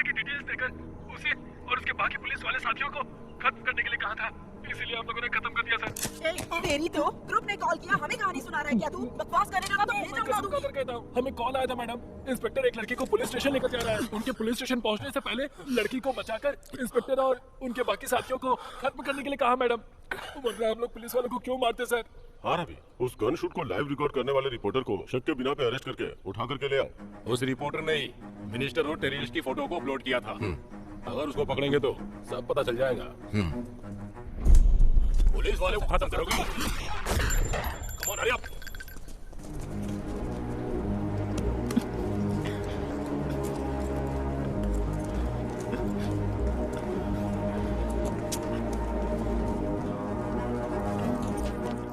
Inspector की details देकर उसे और उसके बाकी पुलिस वाले साथियों को खत्म करने के लिए कहा था, इसीलिए आप लोगों ने खत्म कर दिया सर। तेरी तो ग्रुप ने कॉल किया, हमें कहानी सुना रहा है क्या तू? बकवास करेगा ना तो भेजा उड़ा दूंगी। कहता हूँ, हमें कॉल आया था मैडम, इंस्पेक्टर एक लड़की को पुलिस स्टेशन लेकर जा रहा है। उनके पुलिस स्टेशन पहुंचने से पहले लड़की को बचाकर इंस्पेक्टर और उनके बाकी साथियों को खत्म करने के लिए कहा मैडम। वरना हम लोग पुलिस वालों को क्यों मारते सर? हाँ रवि, उस गन शूट को लाइव रिकॉर्ड करने वाले रिपोर्टर को शक के बिना पे अरेस्ट करके उठा करके ले आओ। उस रिपोर्टर ने मिनिस्टर और टेररिस्ट की फोटो को अपलोड किया था। अगर उसको पकड़ेंगे तो सब पता चल जाएगा। पुलिस वाले को खत्म करोगे? Come on hurry up.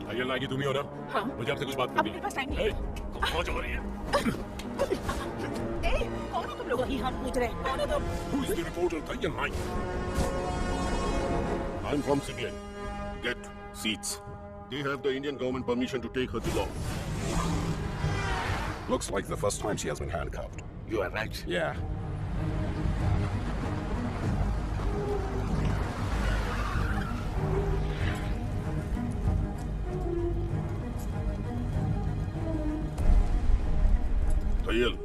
आइए लागी तुम ही हो ना? हाँ। मुझे आपसे कुछ बात करनी है। मेरे पास टाइम नहीं है। कौन हो रही है? कौन हो तुम लोग? वही हम पूछ रहे हैं, कौन हो तुम? Who is the reporter? Tell me. I'm from CBI. Get seats. They have the Indian government permission to take her to law. Looks like the first time she has been handcuffed. You are right. Yeah. तैयल,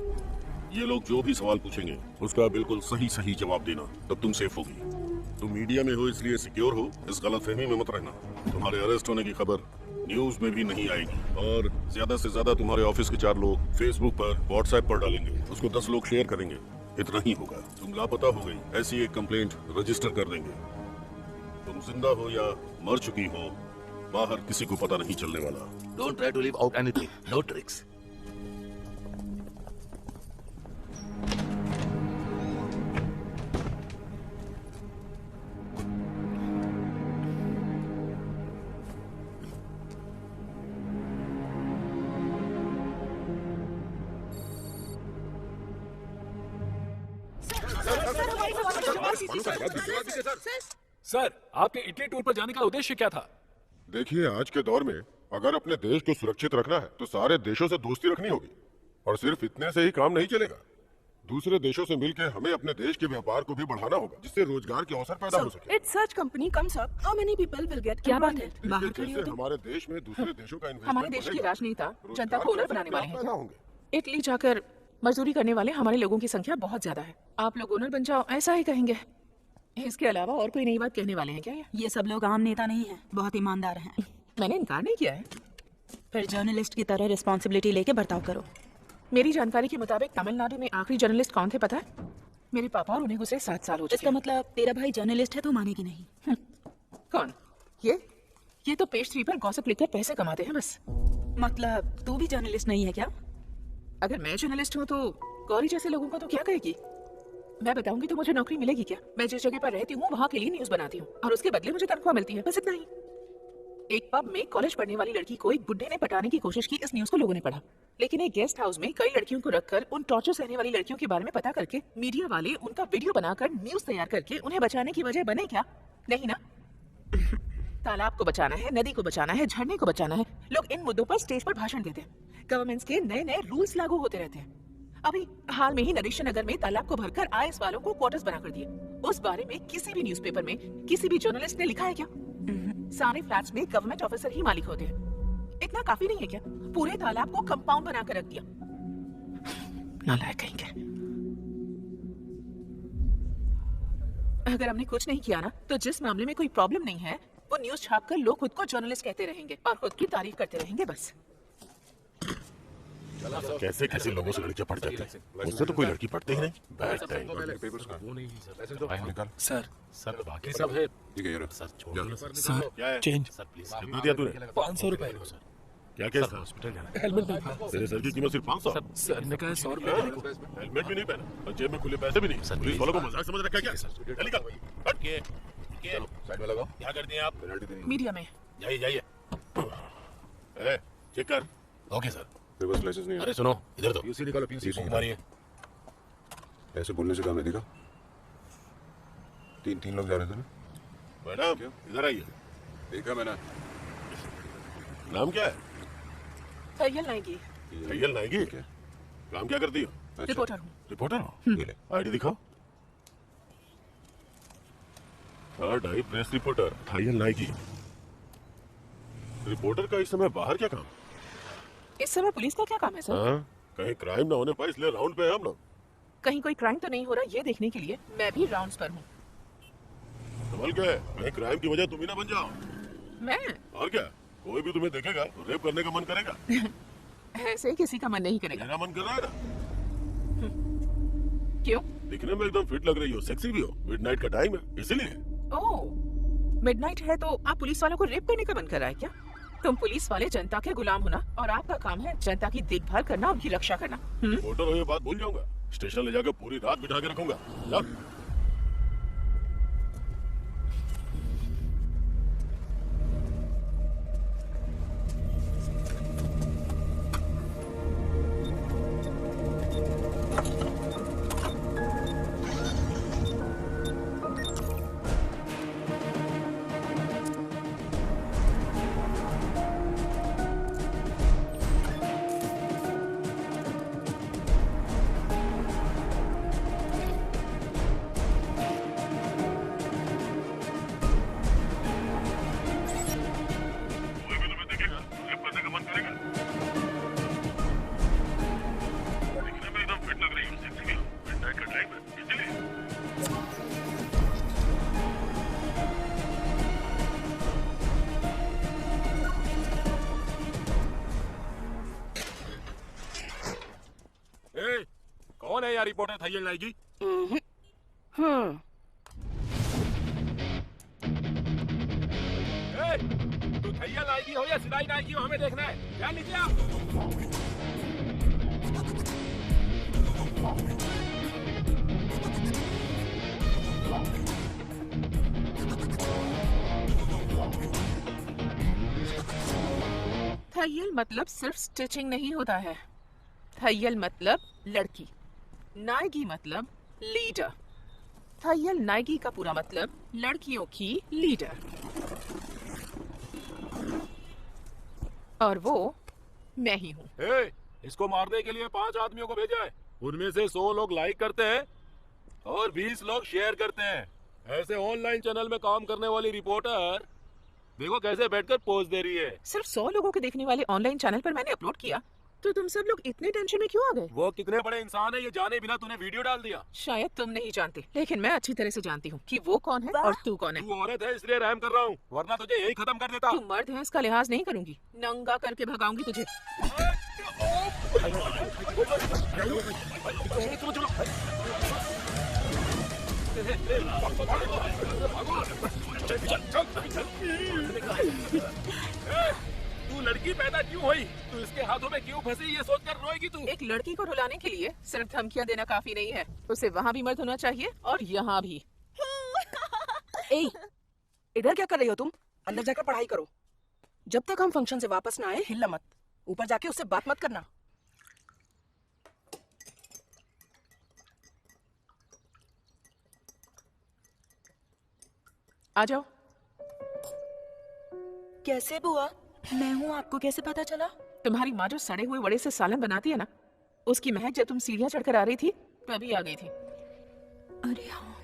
ये लोग जो भी सवाल पूछेंगे उसका बिल्कुल सही सही जवाब देना, तब तुम सेफ होगी। तुम मीडिया में हो इसलिए सिक्योर हो, इस गलतफहमी में मत रहना। तुम्हारे अरेस्ट होने की खबर न्यूज में भी नहीं आएगी और ज्यादा से ज्यादा तुम्हारे ऑफिस के 4 लोग फेसबुक पर, व्हाट्सएप पर डालेंगे, उसको 10 लोग शेयर करेंगे, इतना ही होगा। तुम लापता हो गई ऐसी एक कंप्लेंट रजिस्टर कर देंगे। तुम जिंदा हो या मर चुकी हो, बाहर किसी को पता नहीं चलने वाला। Don't try to leave out anything. No tricks. Sir, आपके इटली टूर पर जाने का उद्देश्य क्या था? देखिए, आज के दौर में अगर अपने देश को सुरक्षित रखना है तो सारे देशों से दोस्ती रखनी होगी और सिर्फ इतने से ही काम नहीं चलेगा। दूसरे देशों से मिलकर हमें अपने देश के व्यापार को भी बढ़ाना होगा, जिससे रोजगार के अवसर पैदा हो सके। It's such company comes up. How many people will get? क्या बात है? बाहर खड़ी हो जैसे तुम? हमारे देश में दूसरे देशों का इन्वेस्टमेंट हमारे देश की बढ़ेगा, राजनेता जनता रोजगार को ओनर के बनाने वाले हैं पैदा क्या? होंगे। इटली जाकर मजदूरी करने वाले हमारे लोगों की संख्या बहुत ज्यादा है। आप लोग ओनर बन जाओ, ऐसा ही कहेंगे। इसके अलावा और कोई नई बात कहने वाले हैं क्या? ये सब लोग आम नेता नहीं हैं, बहुत ईमानदार हैं। मैंने इनकार नहीं किया है। फिर जर्नलिस्ट की तरह रिस्पॉन्सिबिलिटी लेके बर्ताव करो। मेरी जानकारी के मुताबिक तमिलनाडु में आखिरी जर्नलिस्ट कौन थे पता है? मेरे पापा और उन्हें गुजरे 7 साल हो चुके इसका मतलब तेरा भाई जर्नलिस्ट है तो मानेगी नहीं। हैं। कौन? ये तो पेज 3 पर गॉसिप लिखकर पैसे कमाते हैं बस। मतलब तू भी जर्नलिस्ट नहीं है क्या? अगर मैं जर्नलिस्ट हूँ तो गौरी जैसे लोगों को तो क्या कहेगी? मैं बताऊंगी तो मुझे नौकरी मिलेगी क्या? मैं जिस जगह पर रहती हूँ वहाँ के लिए न्यूज बनाती हूँ और उसके बदले मुझे तनख्वाह मिलती है, बस इतना ही। एक पब में कॉलेज पढ़ने वाली लड़की को एक बुड्ढे ने पटाने की कोशिश की, इस न्यूज को लोगों ने पढ़ा। लेकिन एक गेस्ट हाउस में कई लड़कियों को रखकर उन टॉर्चर सहने वाली लड़कियों के बारे में पता करके मीडिया वाले उनका वीडियो बनाकर न्यूज तैयार करके उन्हें बचाने की वजह बने क्या? नहीं ना। तालाब को बचाना है, नदी को बचाना है, झरने को बचाना है, लोग इन मुद्दों पर स्टेज पर भाषण देते हैं। गवर्नमेंट्स के नए नए रूल्स लागू होते रहते हैं। अभी हाल में ही नरेश नगर में तालाब को भरकर आईएएस वालों को क्वार्टर्स बनाकर दिए। उस बारे में किसी भी न्यूज़पेपर में किसी भी जर्नलिस्ट ने लिखा है क्या? सारे फ्लैट्स में गवर्नमेंट ऑफिसर ही मालिक होते हैं। इतना काफी नहीं है क्या? पूरे तालाब को कंपाउंड बनाकर रख दिया। नालायक कहेंगे। अगर हमने कुछ नहीं किया ना तो जिस मामले में कोई प्रॉब्लम नहीं है वो न्यूज छापकर लोग खुद को जर्नलिस्ट कहते रहेंगे और खुद की तारीफ करते रहेंगे बस। कैसे कैसे लोगों से लड़कियां पढ़ जाती हैं? मुझसे तो कोई लड़की पढ़ती ही नहीं। Bad time. सर बाकी सब है। सर क्या है? चेंज कितना दिया तूने? 500 रुपए। क्या केस था? हॉस्पिटल जाना। हेलमेट नहीं था। तेरे सर की कीमत सिर्फ 500। सर ने कहा 100 रुपए देने को। हेलमेट भी नहीं पहना और जेब में खुले पैसे भी नहीं। पुलिस वालों को मजाक समझ रखा है क्या? चल निकल। हट के। साइड में लगाओ। क्या करती हैं आप? पेनल्टी देनी। मीडिया में जाइए जाइए। ए, चेक कर। Okay sir. पेपर्स लाइसेंस नहीं है। अरे सुनो, इधर दो। पीसी निकालो, पीसी हमारी है। ऐसे बोलने से काम नहीं दिखा। तीन लोग जा रहे थे ना? मैडम इधर आइए। देखा मैंने। नाम क्या है? तैयल नायकी। तैयल नायकी। काम क्या करती हो? रिपोर्टर हूँ। रिपोर्टर हो? आईडी दिखाओ। Third eye press reporter Thayal Naiki. Reporter का इस समय बाहर क्या काम? इस समय पुलिस का क्या काम है सर? हाँ, कहीं क्राइम ना होने पाए इसलिए राउंड पे है हम ना। कहीं कोई क्राइम तो नहीं हो रहा ये देखने के लिए मैं भी राउंड्स पर हूँ। सवाल क्या है, कहीं क्राइम की वजह तुम ही ना बन जाओ। मैं और क्या, कोई भी तुम्हें देखेगा तो रेप करने का मन करेगा। ऐसे किसी का मन नहीं करेगा। मेरा मन कर रहा है ना। क्यों? दिखने में एकदम फिट लग रही हो, सेक्सी भी हो, मिडनाइट का टाइम है इसीलिए। ओह, मिडनाइट है तो आप पुलिस वालों को रेप करने का मन कर रहा है क्या? तुम पुलिस वाले जनता के गुलाम होना और आपका काम है जनता की देखभाल करना, उनकी रक्षा करना। रिपोर्टर हो ये बात भूल जाऊंगा, स्टेशन ले जाकर पूरी रात बिठा के रखूंगा। जा। कोई भी तुम्हें देखेगा तो रेप करने का मन करेगा। दिखने में एकदम फिट लग रही हो, सेक्सी भी हो, मिडनाइट का टाइम है इसीलिए। ए, कौन है यार रिपोर्टर थायल नाइकी? ए, तू थायल नाइकी हो या सिलाई नाइकी हो, हमें देखना है। ध्यान लीजिए आप। थैयल मतलब सिर्फ स्टिचिंग नहीं होता है। थैयल मतलब लड़की, नायगी मतलब लीडर। थैयल नायगी का पूरा मतलब लड़कियों की लीडर। और वो मैं ही हूँ। ए, इसको मारने के लिए 5 आदमियों को भेजा है। उनमें से 100 लोग लाइक करते हैं और 20 लोग शेयर करते हैं। ऐसे ऑनलाइन चैनल में काम करने वाली रिपोर्टर देखो कैसे बैठकर पोज दे रही है। सिर्फ 100 लोगों के देखने वाले ऑनलाइन चैनल पर मैंने अपलोड किया तो तुम सब लोग इतने टेंशन में क्यों आ गए? वो कितने बड़े इंसान है ये जाने बिना तूने वीडियो डाल दिया। शायद तुम नहीं जानते, लेकिन मैं अच्छी तरह से जानती हूँ कि वो कौन है और तू कौन है। तू औरत है इसलिए रहम कर रहा हूँ, वरना तुझे यही खत्म कर देता। तू मर्द है इसका लिहाज नहीं करूंगी, नंगा करके भगाऊंगी तुझे। तू लड़की पैदा क्यों हुई? तू इसके हाथों में क्यों फंसी ये सोचकर रोएगी तू? एक लड़की को रुलाने के लिए सिर्फ धमकियां देना काफी नहीं है, उसे वहाँ भी मर्द होना चाहिए और यहाँ भी। ए, इधर क्या कर रही हो तुम? अंदर जाकर पढ़ाई करो। जब तक हम फंक्शन से वापस ना आए हिलना मत। ऊपर जाके उससे बात मत करना। आ जाओ। कैसे बुआ? मैं हूँ, आपको कैसे पता चला? तुम्हारी माँ जो सड़े हुए वड़े से सालन बनाती है ना, उसकी महक जब तुम सीढ़ियाँ चढ़कर आ रही थी तभी आ गई थी। अरे हाँ।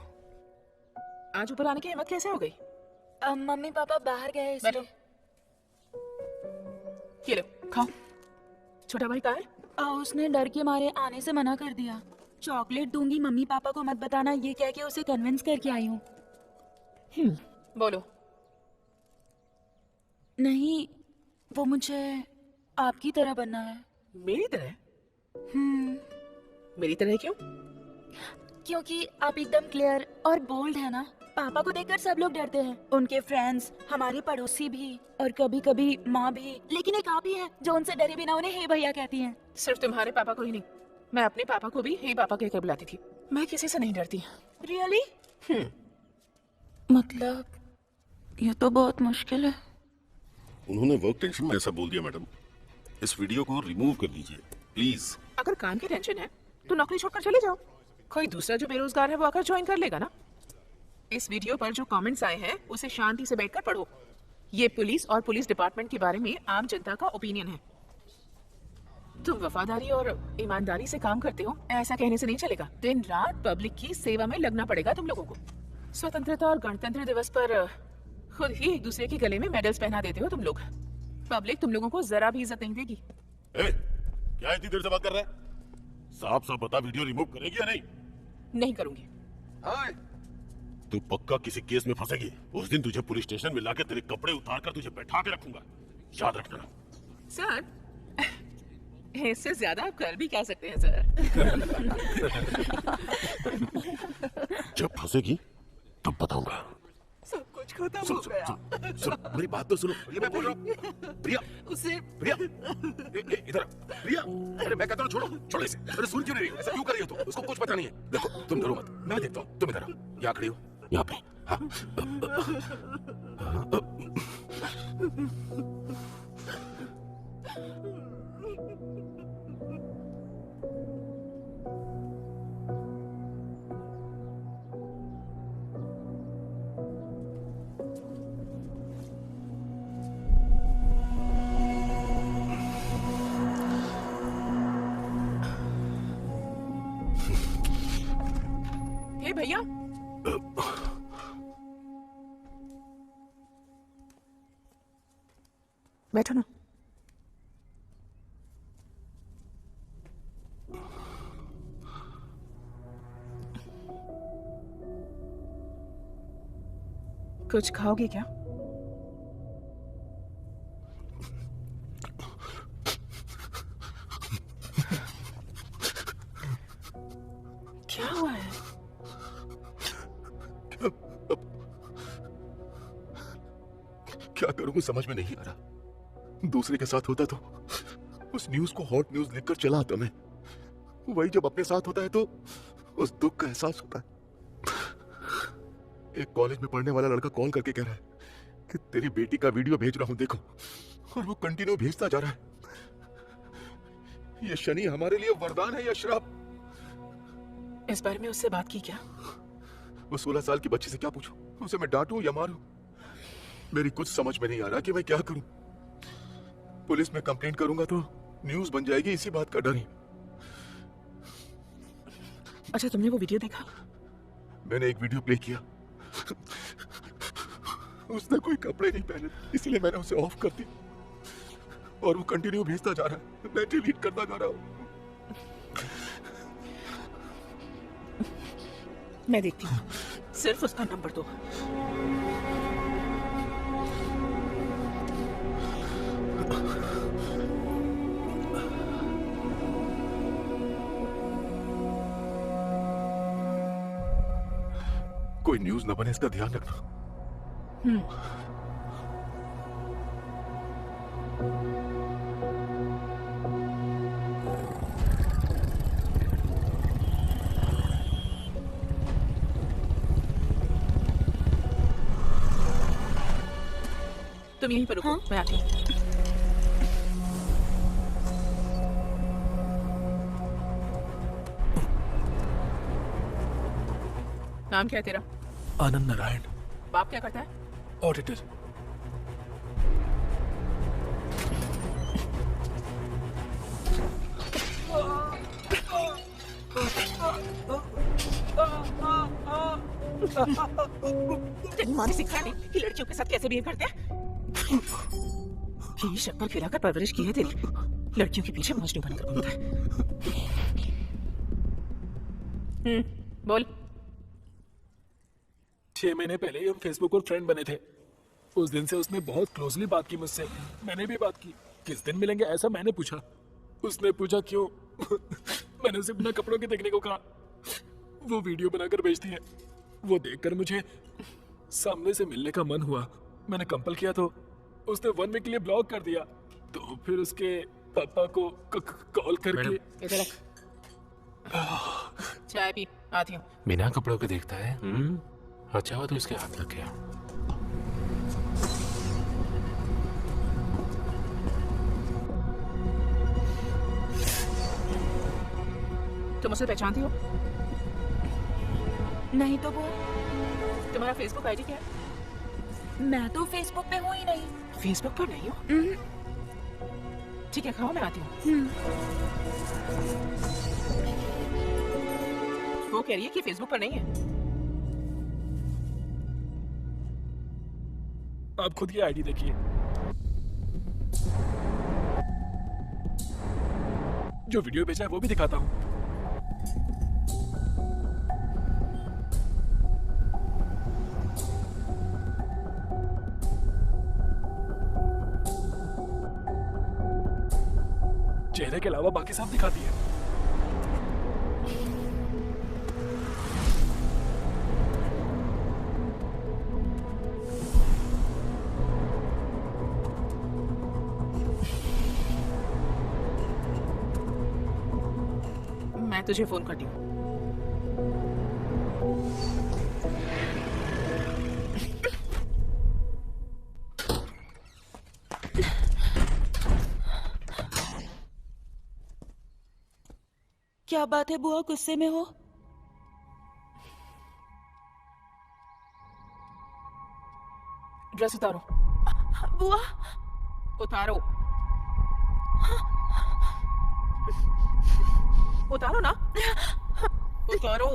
आज ऊपर आने की हिम्मत कैसे हो गई? मम्मी पापा बाहर गए बैठो। इसलिए। ये लो खाओ। छोटा भाई कहाँ है? उसने डर के मारे आने से मना कर दिया। चॉकलेट दूंगी, मम्मी पापा को मत बताना, ये कह के उसे कन्विंस करके आई हूँ। बोलो। नहीं, वो मुझे आपकी तरह बनना है। मेरी तरह? मेरी तरह क्यों? क्योंकि आप एकदम क्लियर और बोल्ड है ना। पापा को देखकर सब लोग डरते हैं, उनके फ्रेंड्स, हमारे पड़ोसी भी और कभी कभी माँ भी। लेकिन एक आप ही है जो उनसे डरे बिना उन्हें हे भैया कहती हैं। सिर्फ तुम्हारे पापा को ही नहीं, मैं अपने पापा को भी हे पापा कहकर बुलाती थी। मैं किसी से नहीं डरती। रियली? मतलब ये तो बहुत मुश्किल है। उन्होंने वर्क टेंशन में ऐसा बोल दिया मैडम। इस वीडियो को रिमूव कर दीजिए प्लीज। अगर काम की टेंशन है तो नौकरी छोड़कर चले जाओ। कोई दूसरा जो बेरोजगार है वो आकर ज्वाइन कर लेगा ना। इस वीडियो पर जो कमेंट्स आए हैं उसे शांति से बैठकर पढ़ो। ये पुलिस और पुलिस डिपार्टमेंट के बारे में आम जनता का ओपिनियन है। तुम वफादारी और ईमानदारी से काम करते हो ऐसा कहने से नहीं चलेगा। दिन रात पब्लिक की सेवा में लगना पड़ेगा तुम लोगों को। स्वतंत्रता और गणतंत्र दिवस पर खुद ही एक दूसरे के गले में मेडल्स पहना देते हो तुम लोग। पब्लिक तुम लोगों को जरा भी इज्जत नहीं देगी। ए, क्या इतनी देर से बात कर रहा है? साफ साफ बता, वीडियो रिमूव करेगी या नहीं? नहीं करूंगी। तू पक्का किसी केस में फंसेगी। उस दिन तुझे पुलिस स्टेशन में लाके तेरे कपड़े उतार कर तुझे बैठा के रखूंगा, याद रखना। सर, इससे ज्यादा आप कर भी क्या सकते हैं सर। जब फंसेगी तब बताऊंगा। सब कुछ खत्म सुन हो सुन गया। सुन सुन, मेरी बात तो सुनो। ये मैं बोल रहा हूँ। प्रिया, उसे प्रिया, इधर आ। प्रिया, अरे मैं कहता हूँ छोड़ो, छोड़ो इसे। अरे सुन क्यों नहीं रही? ऐसा क्यों कर रही हो तुम? उसको कुछ पता नहीं है। देखो, तुम डरो मत, मैं देखता हूँ। तुम इधर आओ, यहाँ खड़ी हो, यहाँ पे। हाँ। हे भैया, बैठो ना। कुछ खाओगे क्या? क्या हुआ है? क्या करूं समझ में नहीं आ रहा। दूसरे के साथ होता तो उस न्यूज को हॉट न्यूज लिखकर चला आता मैं। वही जब अपने साथ होता है तो उस दुख का एहसास होता है। एक कॉलेज में पढ़ने वाला लड़का कॉल करके कह रहा है कि तेरी बेटी का वीडियो भेज रहा हूं देखो, और वो कंटिन्यू भेजता जा रहा है। ये शनि हमारे लिए वरदान है या श्राप? इस बारे में उससे बात की क्या? वो 16 साल की बच्ची से क्या पूछूं? उसे मैं डांटूं या मारूं? मेरी कुछ समझ में नहीं आ रहा कि मैं क्या करूं। पुलिस में कंप्लेंट करूंगा तो न्यूज बन जाएगी, इसी बात का डर है। अच्छा, तुमने वो वीडियो देखा? मैंने एक वीडियो प्ले किया। उसने कोई कपड़े नहीं पहने, इसलिए मैंने उसे ऑफ कर दिया और वो कंटिन्यू भेजता जा रहा है। मैं डिलीट करता जा रहा हूं। मैं देखती हूँ, सिर्फ उसका नंबर दो। कोई न्यूज न बने, इसका ध्यान रखना। तुम यहीं पर रुको, मैं आती हूँ। नाम क्या है तेरा? आनंद नारायण, बाप क्या करता है? ऑडिटर। तेरी माँ ने सिखाया नहीं कि लड़कियों के साथ कैसे बिहेव करते हैं? यही शक्ल खिलाकर परवरिश की है तेरी। लड़कियों के पीछे मजनू बनकर घूमता है। बोल। 6 महीने पहले ही हम फेसबुक पर फ्रेंड बने थे। उस दिन से उसने बहुत क्लोजली बात की मुझसे। मैंने भी बात की। किस दिन मिलेंगे ऐसा मैंने पूछा। उसने पूछा क्यों। मैंने उसे बिना कपड़ों के देखने को कहा। वो वीडियो बनाकर भेजती है। वो देखकर मुझे सामने से मिलने का मन हुआ। मैंने कंपल किया तो उसने 1 वीक के लिए ब्लॉक कर दिया। तो फिर उसके पापा को कॉल करके इधर रख। चाय पी, आती हूँ। बिना कपड़ों के देखता है। अच्छा हुआ तो इसके हाथ लग गया। तुम उसे पहचानती हो? नहीं तो वो, तुम्हारा फेसबुक आईडी क्या है? मैं तो फेसबुक पे हूँ ही नहीं। फेसबुक पर नहीं हो? ठीक है, खाओ, मैं आती हूँ। वो कह रही है कि फेसबुक पर नहीं है। आप खुद ये आईडी देखिए। जो वीडियो भेजा है वो भी दिखाता हूँ। चेहरे के अलावा बाकी सब दिखाती है। मैं तुझे फोन करती हूँ। क्या बात है बुआ, गुस्से में हो? ड्रेस उतारो। बुआ उतारो। उतारो ना। उतारो।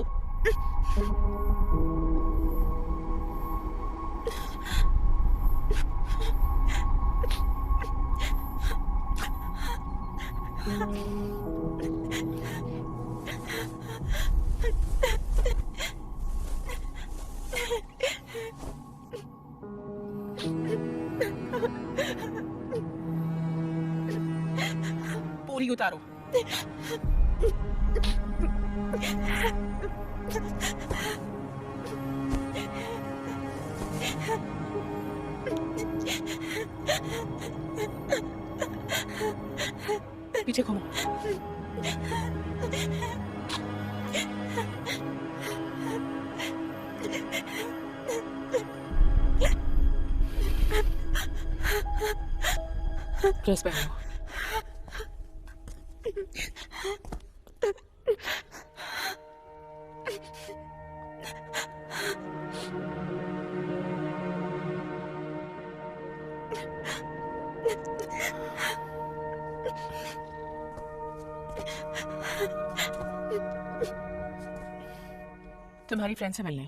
पूरी उतारो। पीछे घूमो। ड्रेस पहनो। तुम्हारी फ्रेंड से मिलने।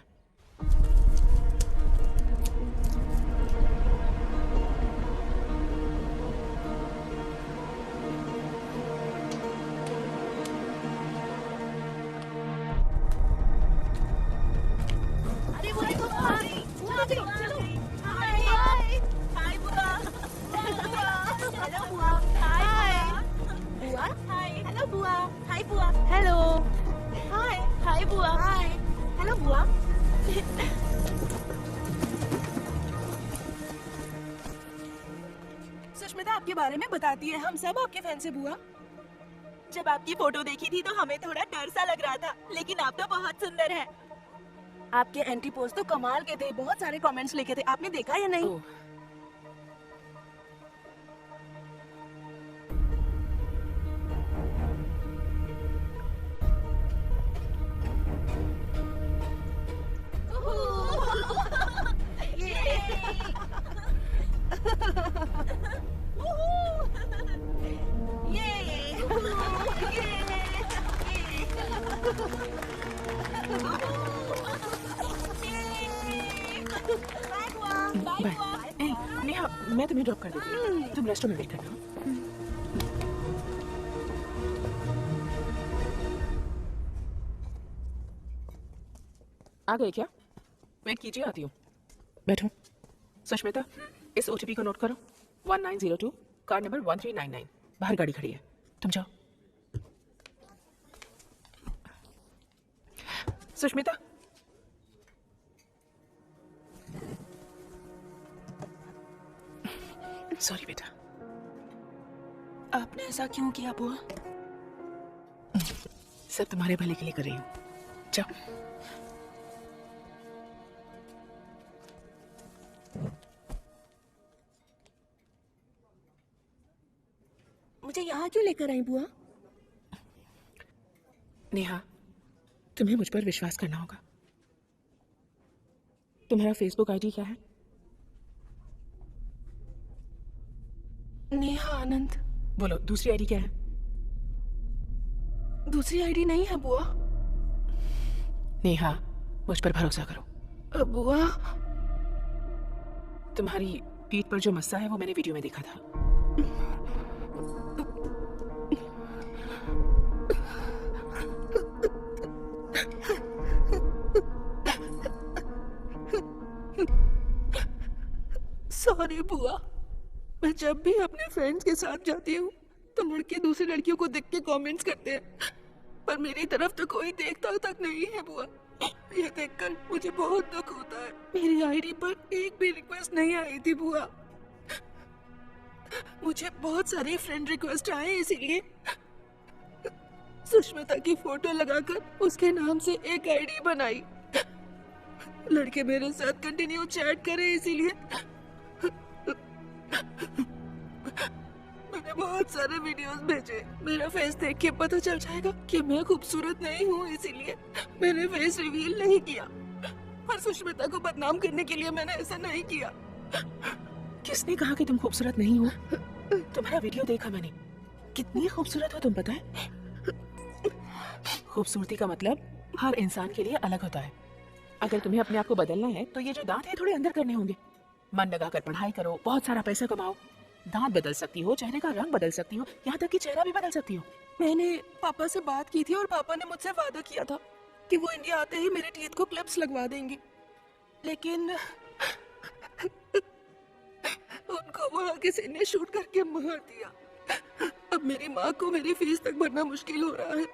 सुष्मिता आपके बारे में बताती है, हम सब आपके फैन से बुआ। जब आपकी फोटो देखी थी तो हमें थोड़ा डर सा लग रहा था, लेकिन आप तो बहुत सुंदर हैं। आपके एंटी पोस्ट तो कमाल के थे, बहुत सारे कमेंट्स लिखे थे, आपने देखा या नहीं? ओह, बाय। ए, नेहा, मैं तुम्हें ड्रॉप कर देती हूँ। तुम रेस्टोरेंट में वेट करना। आ गए क्या? वेट कीजिए, आती हूँ। बैठो। सुष्मिता, इस ओटीपी को नोट करो। 1902, कार नंबर 1399। बाहर गाड़ी खड़ी है, तुम जाओ। सुष्मिता, सॉरी बेटा। आपने ऐसा क्यों किया बुआ? सब तुम्हारे भले के लिए कर रही हूँ। जाओ। मुझे यहाँ क्यों लेकर आई बुआ? नेहा, तुम्हें मुझ पर विश्वास करना होगा। तुम्हारा फेसबुक आईडी क्या है? नेहा आनंद। बोलो, दूसरी आईडी क्या है? दूसरी आईडी नहीं है बुआ। नेहा, मुझ पर भरोसा करो। बुआ, तुम्हारी पीठ पर जो मस्सा है वो मैंने वीडियो में देखा था। सॉरी बुआ, मैं जब भी अपने फ्रेंड्स के साथ जाती हूँ तो लड़के दूसरी लड़कियों को देख के कमेंट्स करते हैं, पर मेरी तरफ तो कोई देखता तक नहीं है बुआ। ये देखकर मुझे बहुत दुख होता है। मेरी आईडी पर एक भी रिक्वेस्ट नहीं आई थी बुआ। मुझे बहुत सारे फ्रेंड रिक्वेस्ट आए, इसीलिए सुष्मिता की फोटो लगाकर उसके नाम से एक आईडी बनाई। लड़के मेरे साथ कंटिन्यू चैट करें, इसीलिए मैंने बहुत सारे वीडियोस भेजे। मेरा फेस देख के पता चल जाएगा कि मैं खूबसूरत नहीं हूँ, इसीलिए मैंने फेस रिवील नहीं किया। पर सुष्मिता को बदनाम करने के लिए मैंने ऐसा नहीं किया। किसने कहा कि तुम खूबसूरत नहीं हो? तुम्हारा वीडियो देखा मैंने, कितनी खूबसूरत हो तुम, पता है? खूबसूरती का मतलब हर इंसान के लिए अलग होता है। अगर तुम्हें अपने आप को बदलना है तो ये जो दांत है थोड़े अंदर करने होंगे। मन लगाकर पढ़ाई करो, बहुत सारा पैसा कमाओ। दांत बदल सकती हो, चेहरे का रंग बदल सकती हो, यहाँ तक कि चेहरा भी बदल सकती हो। मैंने पापा से बात की थी और पापा ने मुझसे वादा किया था कि वो इंडिया आते ही मेरे टीथ को क्लिप्स लगवा देंगे, लेकिन उनको वहाँ किसी ने शूट करके मार दिया। अब मेरी माँ को मेरी फीस तक भरना मुश्किल हो रहा है,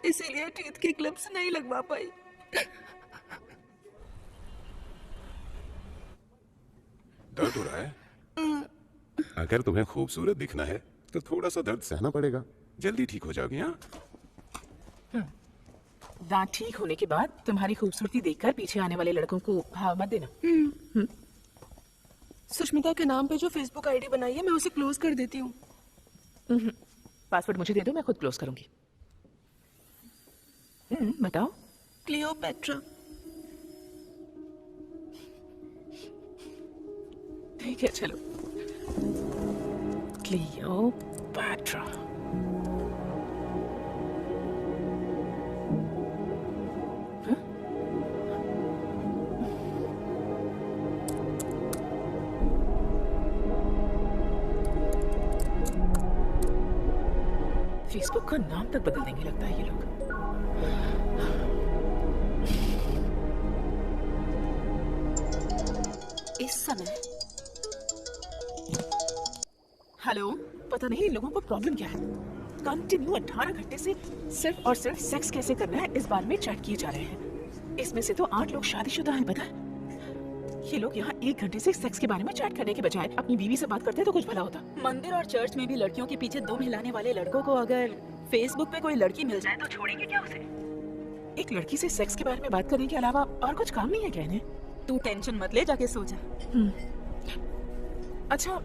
इसीलिए टीथ के क्लिप्स नहीं लगवा पाई। दर्द हो रहा है? अगर तुम्हें खूबसूरत दिखना है तो थोड़ा सा दर्द सहना पड़ेगा, जल्दी ठीक हो जाओगी। हाँ, दांत ठीक होने के बाद तुम्हारी खूबसूरती देखकर पीछे आने वाले लड़कों को भाव मत देना। सुष्मिता के नाम पे जो फेसबुक आईडी बनाई है मैं उसे क्लोज कर देती हूँ। पासवर्ड मुझे दे दो, मैं खुद क्लोज करूंगी। बताओ। क्लियोपेट्रा। ठीक है, चलो। क्लियोपेट्रा। फेसबुक का नाम तक बदल देंगे लगता है ये लोग। इस समय हेलो, पता नहीं इन लोगों को प्रॉब्लम क्या है। कंटिन्यू 18 घंटे से सिर्फ और सिर्फ सेक्स कैसे करना है इस बारे में चैट किए जा रहे हैं। इसमें से तो 8 लोग शादीशुदा हैं, पता है? ये लोग यहाँ 1 घंटे से सेक्स के बारे में चैट करने के बजाय अपनी बीवी से बात करते तो कुछ भला होता। मंदिर और चर्च में भी लड़कियों के पीछे दुम हिलाने वाले लड़कों को अगर फेसबुक पे कोई लड़की मिल जाए तो छोड़ेंगे क्या उसे? एक लड़की से सेक्स के बारे में बात करने के अलावा और कुछ काम नहीं है क्या इन्हें? तू टेंशन मत ले, जाके सो जा। अच्छा,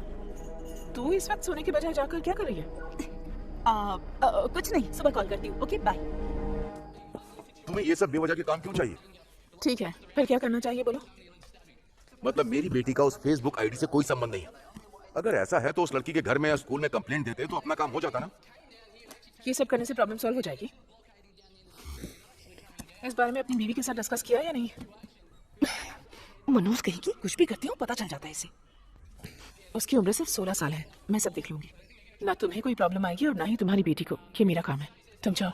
तू इस वक्त सोने के बजाय जाकर क्या कर रही है? कुछ नहीं, सुबह कॉल करती हूँ। Okay, bye. तुम्हें ये सब बेवजह के काम क्यों चाहिए? ठीक है, फिर क्या करना चाहिए बोलो? मतलब मेरी बेटी का उस फेसबुक आईडी से कोई संबंध नहीं है। अगर ऐसा है तो उस लड़की के घर में या स्कूल में कंप्लेंट देते तो अपना काम हो जाता ना। ये सब करने से प्रॉब्लम सॉल्व हो जाएगी? इस बारे में अपनी बीवी के साथ डिस्कस किया या नहीं? मनोज कहेगी कुछ भी करती हूँ पता चल जाता है इसे। उसकी उम्र सिर्फ 16 साल है, मैं सब देख लूंगी। ना तुम्हें कोई प्रॉब्लम आएगी और ना ही तुम्हारी बेटी को। ये मेरा काम है, तुम जाओ।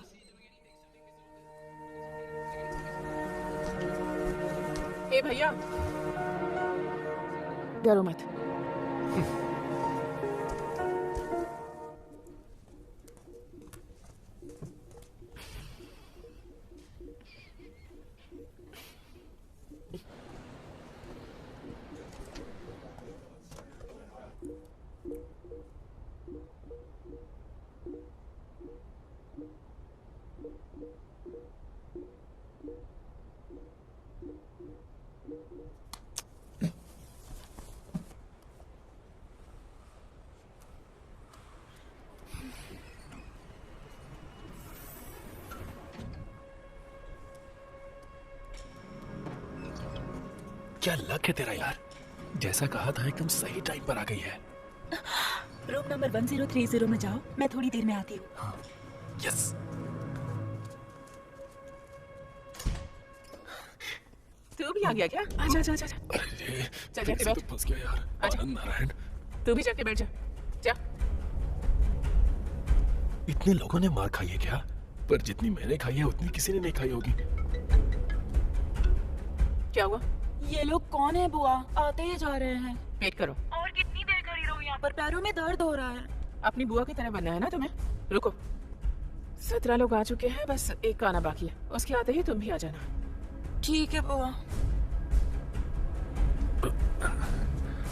ए भैया, डरो मत। क्या लक है तेरा यार, जैसा कहा था एकदम सही टाइम पर आ गई है। रूम नंबर 1030 में जाओ, मैं थोड़ी देर में आती हूँ। यस। तू भी भी आ गया क्या? आजा आजा आजा, आजा। अरे चल, फिर जाके से बैठ। तो फंस गया यार। आजा। आनंद नारायण, तू भी जाके बैठ जा। जा। इतने लोगों ने मार खाई है क्या? पर जितनी मैंने खाई है उतनी किसी ने नहीं खाई होगी। क्या हुआ? ये लोग कौन है बुआ? आते ही जा रहे हैं। वेट करो। और कितनी देर खड़ी रहूं यहाँ पर? पैरों में दर्द हो रहा है। अपनी बुआ की तरह बनना है ना तुम्हें? रुको। 17 लोग आ चुके हैं, बस एक का आना बाकी है। उसके आते ही तुम भी आ जाना। ठीक है बुआ।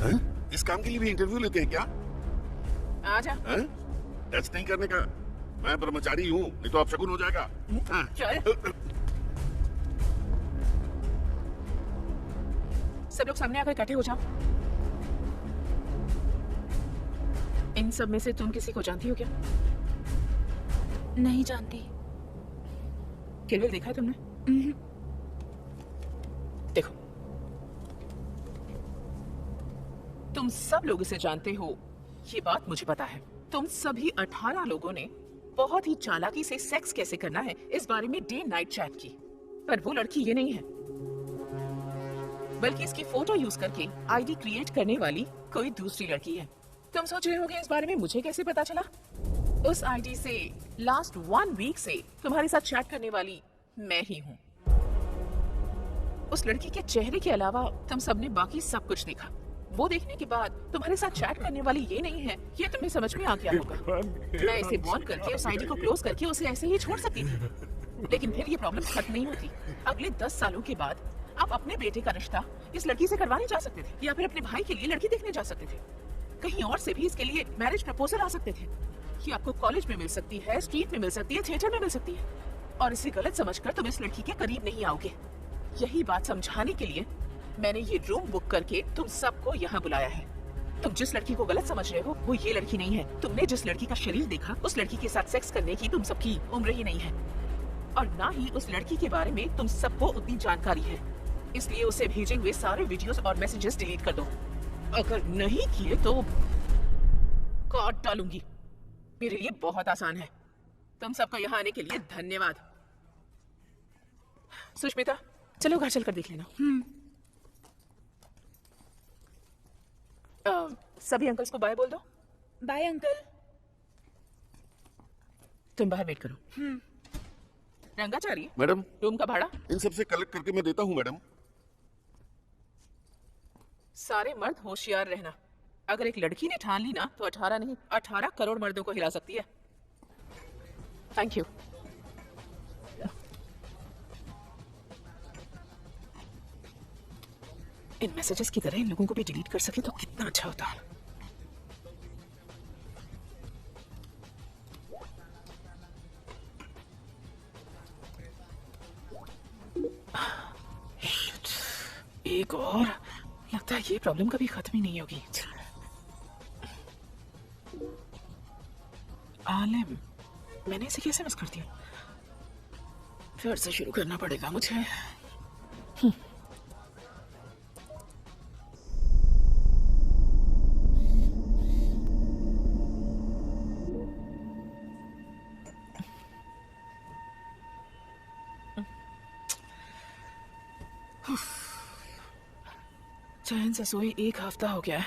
हैं? इस काम के लिए भी इंटरव्यू लेते हैं क्या? आ जा। हैं? टेस्ट नहीं करने का? मैं ब्रह्मचारी हूँ, नहीं तो आप शगुन हो जाएगा। हाँ। चल। सब लोग सामने आकर इकट्ठे हो जाओ। इन सब में से तुम किसी को जानती हो क्या? नहीं जानती। किल बिल देखा है तुमने? देखो, तुम सब लोग इसे जानते हो, ये बात मुझे पता है। तुम सभी 18 लोगों ने बहुत ही चालाकी से सेक्स कैसे करना है इस बारे में डे नाइट चैट की। पर वो लड़की ये नहीं है, बल्कि इसकी फोटो यूज करके आईडी क्रिएट करने वाली कोई दूसरी लड़की है। तुम सोच रहे होगे इस बारे में मुझे कैसे पता चला? उस आईडी से लास्ट 1 वीक से तुम्हारे साथ चैट करने वाली मैं ही हूँ। उस लड़की के चेहरे के अलावा तुम सबने बाकी सब कुछ देखा। वो देखने के बाद तुम्हारे साथ चैट करने वाली ये नहीं है, ये तुम्हें समझ में आ गया होगा। मैं इसे बॉन्ड करके उस आईडी को क्लोज करके उसे ऐसे ही छोड़ सकती थी, लेकिन फिर ये प्रॉब्लम खत्म नहीं होती। अगले 10 सालों के बाद आप अपने बेटे का रिश्ता इस लड़की से करवाने जा सकते थे, या फिर अपने भाई के लिए लड़की देखने जा सकते थे। कहीं और से भी इसके लिए मैरिज प्रपोजल आ सकते थे। ये आपको कॉलेज में मिल सकती है, स्ट्रीट में मिल सकती है, थिएटर में मिल सकती है, और इसे गलत समझकर तुम इस लड़की के करीब नहीं आओगे। यही बात समझाने के लिए मैंने ये रूम बुक करके तुम सबको यहाँ बुलाया है। तुम जिस लड़की को गलत समझ रहे हो वो ये लड़की नहीं है। तुमने जिस लड़की का शरीर देखा उस लड़की के साथ सेक्स करने की तुम सबकी उम्र ही नहीं है, और ना ही उस लड़की के बारे में तुम सबको उतनी जानकारी है। इसलिए उसे भेजे हुए सारे वीडियोस और मैसेजेस डिलीट कर दो। अगर नहीं किए तो काट डालूंगी। मेरे लिए बहुत आसान है। तुम सबका यहाँ आने के लिए धन्यवाद। सुष्मिता, चलो घर चलकर देख लेना। सभी अंकल्स को बाय बोल दो। Bye uncle. तुम बाहर वेट करो। रंगाचारी, मैडम, रूम का भाड़ा इन सबसे कलेक्ट करके मैं देता हूँ मैडम। सारे मर्द होशियार रहना। अगर एक लड़की ने ठान ली ना तो 18 नहीं 18 करोड़ मर्दों को हिला सकती है। Thank you. इन मैसेजेस की तरह इन लोगों को भी डिलीट कर सके तो कितना अच्छा होता। एक और, लगता है ये प्रॉब्लम कभी खत्म ही नहीं होगी। आलिम, मैंने इसे कैसे मिस कर दिया? फिर से शुरू करना पड़ेगा मुझे। चैन से सोई 1 हफ्ता हो गया है।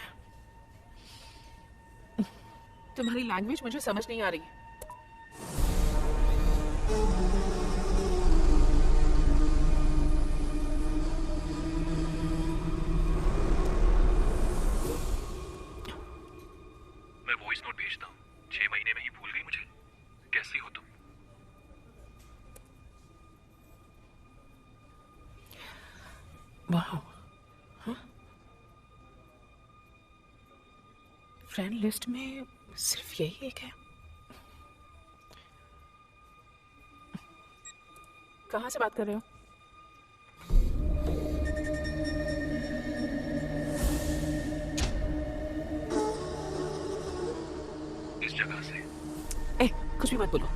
तुम्हारी लैंग्वेज मुझे समझ नहीं आ रही। मैं वॉइस नोट भेजता हूँ, 6 महीने में ही भूल गई मुझे। कैसी हो तुम? वाह, फ्रेंड लिस्ट में सिर्फ यही एक है। कहाँ से बात कर रहे हो? इस जगह से। ए, कुछ भी मत बोलो।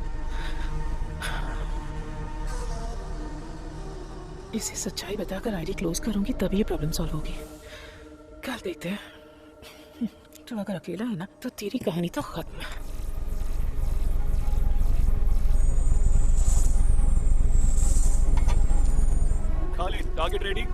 इसे सच्चाई बताकर आईडी क्लोज करूंगी तभी ये प्रॉब्लम सॉल्व होगी। कल देखते हैं। तो अगर अकेला है ना तो तेरी कहानी तो खत्म है। खाली टारगेट रेडी।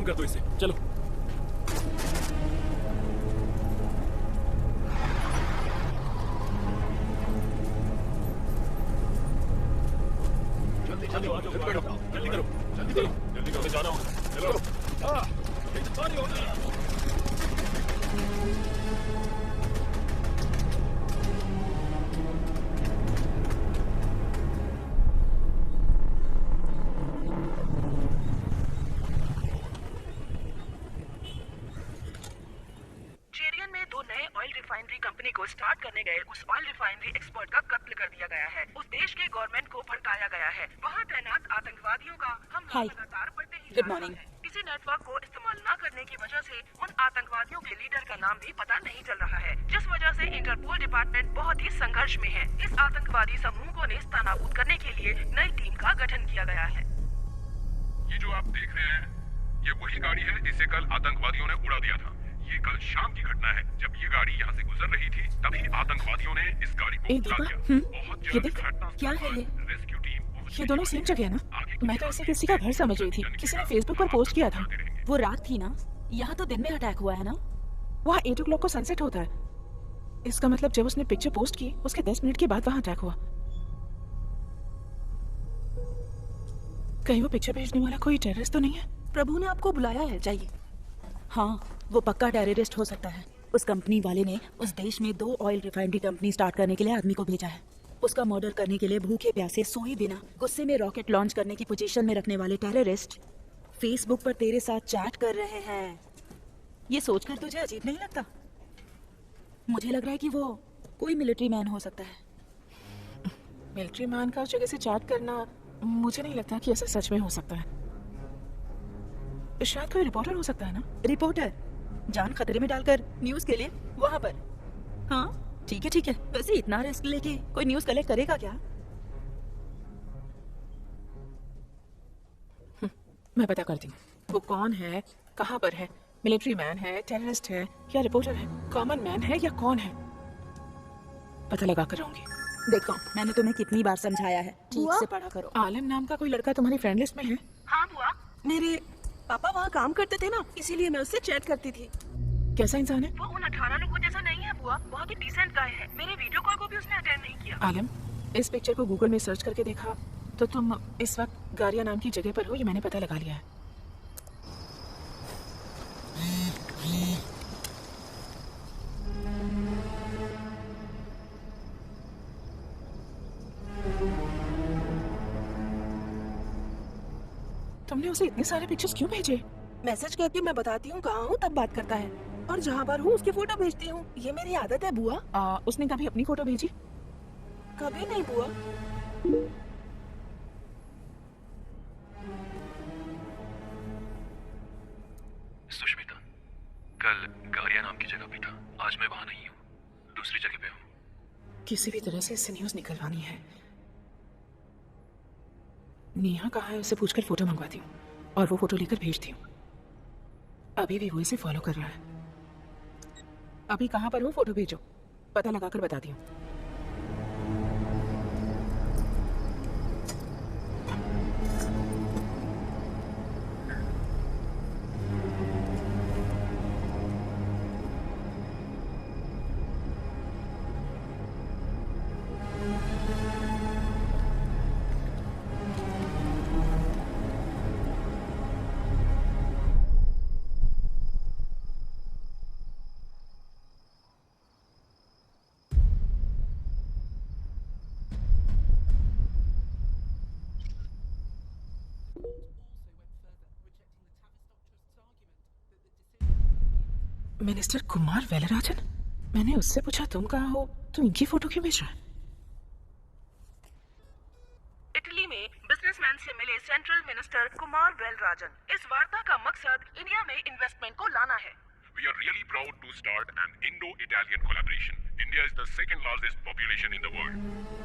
काम कर दो इससे, चलो। जल्दी जल्दी आ जाओ, जल्दी करो, जल्दी करो, जल्दी करो, जाना होगा, चलो। हाँ, सॉरी हो गया। चेरियन में 2 नए ऑयल रिफाइनरी कंपनी को स्टार्ट करने गए उस ऑयल रिफाइनरी एक्सपर्ट का कत्ल कर दिया गया है। उस देश के गवर्नमेंट को भड़काया गया है। वहाँ तैनात आतंकवादियों का हम हाय। लगातार बढ़ते ही गुड जा रहा मॉर्निंग। है। किसी नेटवर्क को इस्तेमाल न करने की वजह से उन आतंकवादियों के लीडर का नाम भी पता नहीं चल रहा है, जिस वजह से इंटरपोल डिपार्टमेंट बहुत ही संघर्ष में है। इस आतंकवादी समूह को नेस्तनाबूद करने के लिए नई टीम का गठन किया गया है। ये जो आप देख रहे हैं, ये वही गाड़ी है जिसे कल आतंकवादियों ने उड़ा दिया था। ये कल शाम की घटना है। जब ये गाड़ी यहाँ से गुजर रही थी, तभी आतंकवादियों ने इस गाड़ी को उड़ा दिया। बहुत ये जल्द देख, घटना क्या है ये? रेस्क्यू टीम ये दोनों सेम जगह है ना? मैं तो इसे किसी का घर समझ रही थी। किसी ने फेसबुक पर पोस्ट किया था। वो रात थी ना, यहाँ तो दिन में अटैक हुआ है ना। वहाँ 8 o'clock को सनसेट होता है। इसका मतलब जब उसने पिक्चर पोस्ट की, उसके 10 मिनट के बाद वहाँ अटैक हुआ। कहीं वो पिक्चर भेजने वाला कोई टेररिस्ट तो नहीं है? प्रभु ने आपको बुलाया है, जाइए। हाँ, वो पक्का टेररिस्ट हो सकता है। उस कंपनी वाले ने उस देश में 2 ऑयल रिफाइनरी कंपनी स्टार्ट करने के लिए आदमी को भेजा है। उसका मर्डर करने के लिए भूखे प्यासे सोए बिना गुस्से में रॉकेट लॉन्च करने की पोजीशन में रखने वाले टेररिस्ट फेसबुक पर तेरे साथ चैट कर रहे हैं। ये सोचकर तुझे अजीब नहीं लगता? मुझे लग रहा है कि वो कोई मिलिट्री मैन हो सकता है। मिलिट्री मैन का उस जगह से चैट करना, मुझे नहीं लगता कि ऐसा सच में हो सकता है। शायद कोई रिपोर्टर हो सकता है ना? रिपोर्टर जान खतरे में डालकर न्यूज के लिए वहां पर। हाँ ठीक है ठीक है, वैसे इतना रिस्क लेके कोई न्यूज कलेक्ट करेगा क्या? मैं पता करती हूँ वो कौन है, कहाँ पर है, मिलिट्री मैन है, टेररिस्ट है या रिपोर्टर है, कॉमन मैन है या कौन है। पता लगा कर रहूंगी। देखो मैंने तुम्हें कितनी बार समझाया है, ठीक बुआ? से पढ़ा करो। आलम नाम का कोई लड़का तुम्हारी फ्रेंड लिस्ट में है? हाँ बुआ, मेरे पापा वहाँ काम करते थे ना, इसीलिए मैं उससे चैट करती थी। कैसा इंसान है? वो उन 18 लोगों जैसा नहीं है बुआ, बहुत ही डिसेंट गाय है। मेरे वीडियो कॉल को भी उसने अटेंड नहीं किया। आलम, इस पिक्चर को गूगल में सर्च करके देखा तो तुम इस वक्त गारिया नाम की जगह पर हो, ये मैंने पता लगा लिया है। तुमने उसे इतने सारे पिक्चर्स क्यों भेजे? मैसेज करके मैं बताती हूँ कहाँ हूँ, तब बात करता है, और जहाँ पर हूँ उसकी फोटो भेजती हूँ। ये मेरी आदत है बुआ। उसने कभी अपनी फोटो भेजी? कभी नहीं बुआ। सुष्मिता, कल गारिया नाम की जगह पे था। आज मैं वहां नहीं हूँ, दूसरी जगह पे हूँ। किसी भी तरह से इससे न्यूज निकलवानी है। नेहा कहाँ है उससे पूछकर फोटो मंगवाती हूँ और वो फोटो लेकर भेजती हूँ। अभी भी वो इसे फॉलो कर रहा है। अभी कहाँ पर हो, फोटो भेजो, पता लगाकर बताती हूँ। मिनिस्टर कुमार वेलराजन? मैंने उससे पूछा तुम कहाँ हो, तो इनकी फोटो क्यों भेज रहा है? इटली में बिजनेसमैन से मिले सेंट्रल मिनिस्टर कुमार वेलराजन। इस वार्ता का मकसद इंडिया में इन्वेस्टमेंट को लाना है। We are really proud to start an Indo-Italian collaboration. India is the second largest population in the world.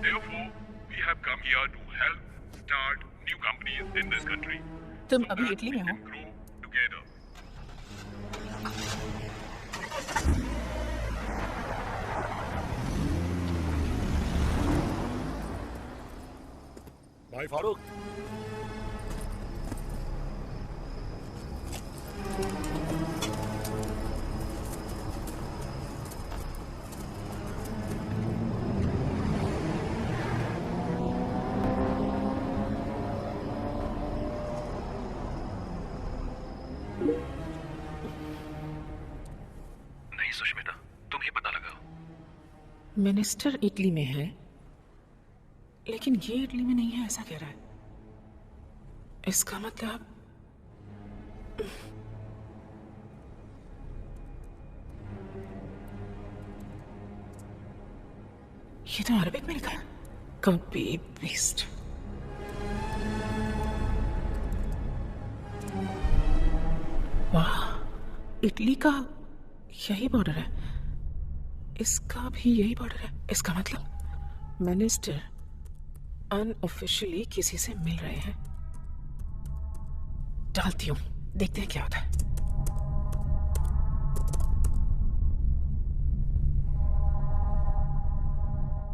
Therefore, we have come here to help start new companies in this country. तुम अभी Italy में हो? Grow together. भाई Farooq, minister Italy में है, लेकिन ये Italy में नहीं है ऐसा कह रहा है। इसका मतलब ये तो अरबिक में लिखा है, कॉपी पेस्ट। वाह, इटली का यही बॉर्डर है, इसका भी यही बॉर्डर है। इसका मतलब मिनिस्टर अनऑफिशियली किसी से मिल रहे हैं। डालती हूँ, देखते हैं क्या होता है।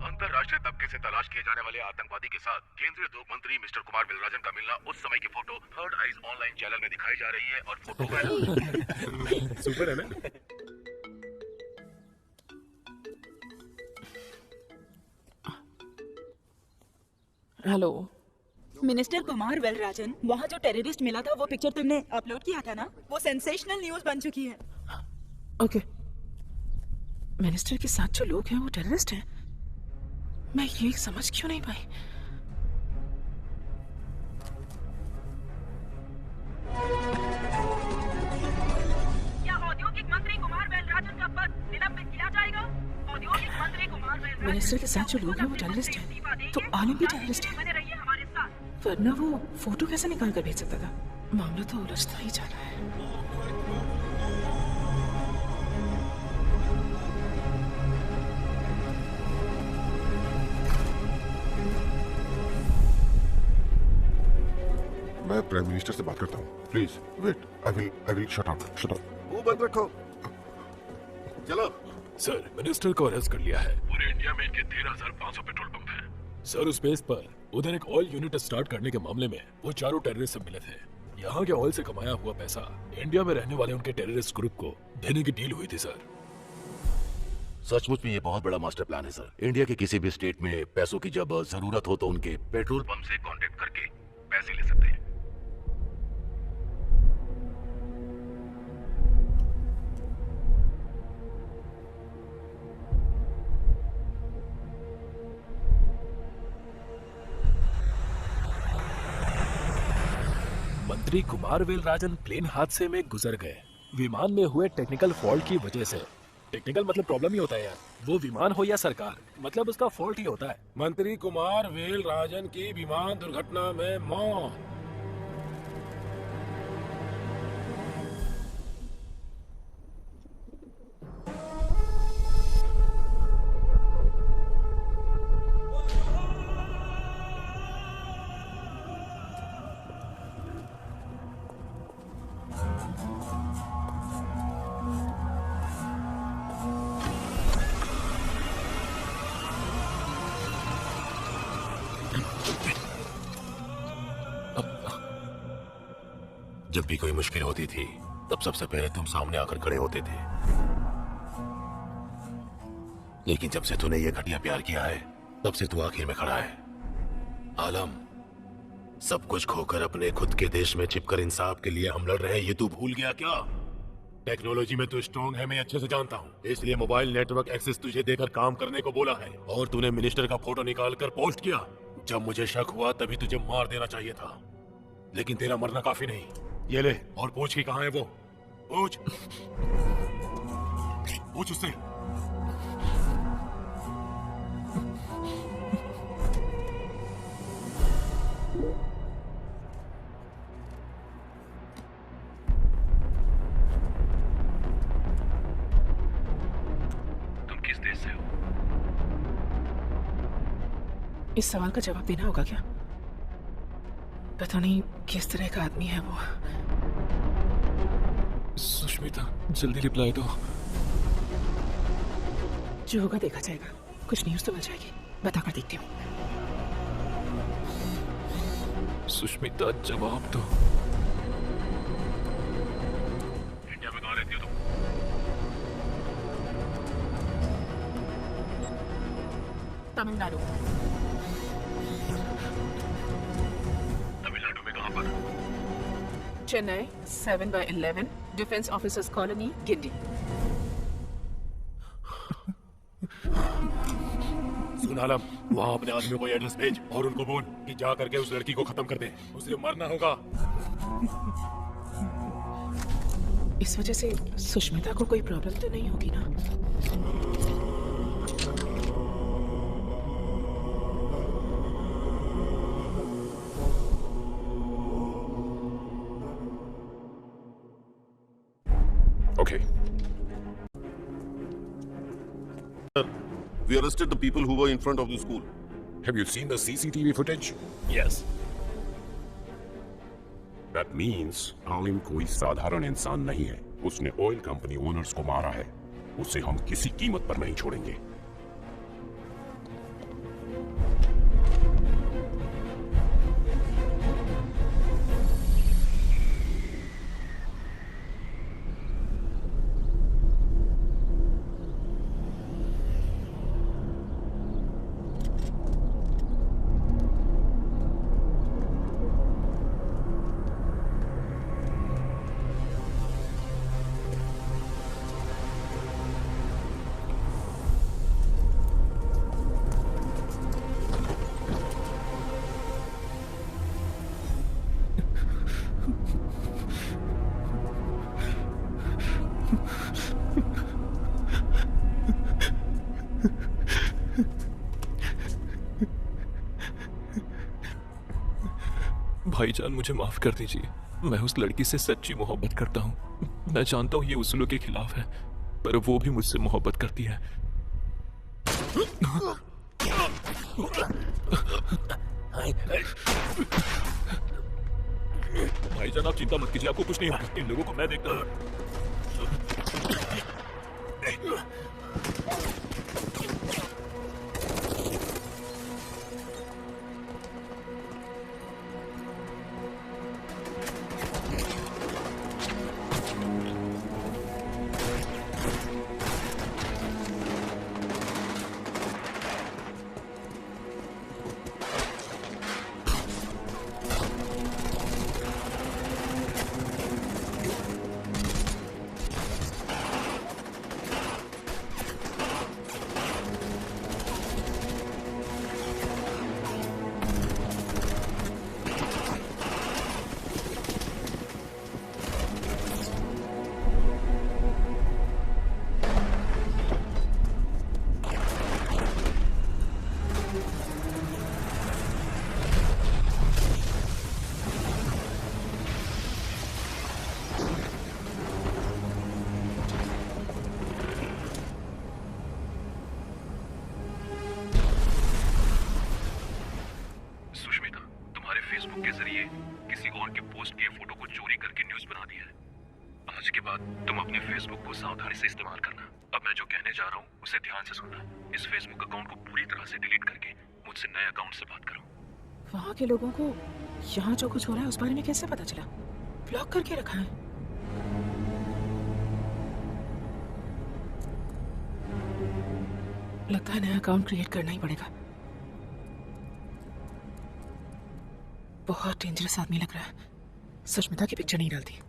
अंतरराष्ट्रीय तबके से तलाश किए जाने वाले आतंकवादी के साथ केंद्रीय उद्योग मंत्री मिस्टर कुमार वेलराजन का मिलना। उस समय की photo third eyes online channel में दिखाई जा रही है और फोटो सुपर है ना? हेलो, मिनिस्टर कुमार वेलराजन, वहाँ जो टेररिस्ट मिला था वो पिक्चर तुमने अपलोड किया था ना, वो सेंसेशनल न्यूज बन चुकी है। ओके। मिनिस्टर के साथ जो लोग हैं वो टेररिस्ट हैं? मैं ये समझ क्यों नहीं पाई? क्या औद्योगिक मंत्री कुमार वेलराजन का पद निलंबित किया जाएगा? औद्योगिक मंत्री कुमार वेलराजन, मिनिस्टर के साथ जो लोग हैं वो टेररिस्ट हैं, तो आलम भी टेररिस्ट है। बने रहिए हमारे साथ। वरना वो फोटो कैसे निकाल कर भेज सकता था? मामला तो उलझता ही जा रहा है। मैं प्राइम मिनिस्टर से बात करता हूँ। Please wait, I will shut up. वो बंद रखो। चलो। सर, मिनिस्टर को अरेस्ट कर लिया है। पूरे इंडिया में इनके 13,500 पेट्रोल पंप हैं। सर, उस बेस पर उधर एक ऑयल यूनिट स्टार्ट करने के मामले में वो चारों टेररिस्ट से मिले थे। यहाँ के ऑयल से कमाया हुआ पैसा इंडिया में रहने वाले उनके टेररिस्ट ग्रुप को देने की डील हुई थी सर। सचमुच में ये बहुत बड़ा मास्टर प्लान है सर। इंडिया के किसी भी स्टेट में पैसों की जब जरूरत हो तो उनके पेट्रोल पंप से कांटेक्ट करके पैसे ले सकते हैं। मंत्री कुमार वेलराजन प्लेन हादसे में गुजर गए। विमान में हुए टेक्निकल फॉल्ट की वजह से। टेक्निकल मतलब प्रॉब्लम ही होता है यार, वो विमान हो या सरकार, मतलब उसका फॉल्ट ही होता है। मंत्री कुमार वेलराजन की विमान दुर्घटना में मौत। जब भी कोई मुश्किल होती थी तब सबसे पहले तुम सामने आकर खड़े होते थे, लेकिन जब से तूने ये घटिया प्यार किया है तब से तू आखिर में खड़ा है। आलम, सब कुछ खोकर अपने खुद के देश में छिपकर इंसाफ के लिए हम लड़ रहे हैं, ये तू भूल गया क्या? टेक्नोलॉजी में तू स्ट्रॉन्ग है, मैं अच्छे से जानता हूँ, इसलिए मोबाइल नेटवर्क एक्सेस तुझे देकर काम करने को बोला है। और तूने मिनिस्टर का फोटो निकाल कर पोस्ट किया। जब मुझे शक हुआ तभी तुझे मार देना चाहिए था, लेकिन तेरा मरना काफी नहीं। ये ले और पूछ कि कहाँ है वो। पूछ उससे। तुम किस देश से हो? इस सवाल का जवाब देना होगा क्या? पता नहीं किस तरह का आदमी है वो। सुष्मिता, जल्दी रिप्लाई दो। जो होगा देखा जाएगा, कुछ न्यूज़ तो मिल जाएगी, बताकर देखती हूँ। सुष्मिता, जवाब दो। इंडिया में कहाँ रहती हो तुम? तमिलनाडु। तमिलनाडु में कहाँ पर? Chennai 7/11 defence officers colony, Guindy. सुन आलम, वहाँ अपने आदमियों को एड्रेस भेज और उनको बोल कि जा करके उस लड़की को खत्म कर दे, उसे मरना होगा। इस वजह से सुष्मिता को कोई प्रॉब्लम तो नहीं होगी ना? Okay. We arrested the people who were in front of the school. Have you seen the CCTV footage? Yes That means आलिम कोई साधारण इंसान नहीं है। उसने ऑयल कंपनी ओनर्स को मारा है। उसे हम किसी कीमत पर नहीं छोड़ेंगे। भाईजान, मुझे माफ कर दीजिए। मैं उस लड़की से सच्ची मोहब्बत करता हूँ। मैं जानता हूँ ये उसूलों के खिलाफ है, पर वो भी मुझसे मोहब्बत करती है। भाईजान, आप चिंता मत कीजिए, आपको कुछ नहीं होगा। इन लोगों को मैं देखता हूँ। सुष्मिता, तुम्हारे फेसबुक के जरिए किसी और के पोस्ट किए फोटो को चोरी करके न्यूज बना दिया है। आज के बाद तुम अपने फेसबुक को सावधानी से इस्तेमाल करना। अब मैं जो कहने जा रहा हूँ उसे ध्यान से सुनना। इस फेसबुक अकाउंट को पूरी तरह से डिलीट करके मुझसे नए अकाउंट से बात करो। वहाँ के लोगों को यहाँ जो कुछ हो रहा है उस बारे में कैसे पता चला? ब्लॉक करके रखा है। लगता है नया अकाउंट क्रिएट करना ही पड़ेगा। बहुत डेंजरस आदमी लग रहा है। सुष्मिता की पिक्चर नहीं डालती।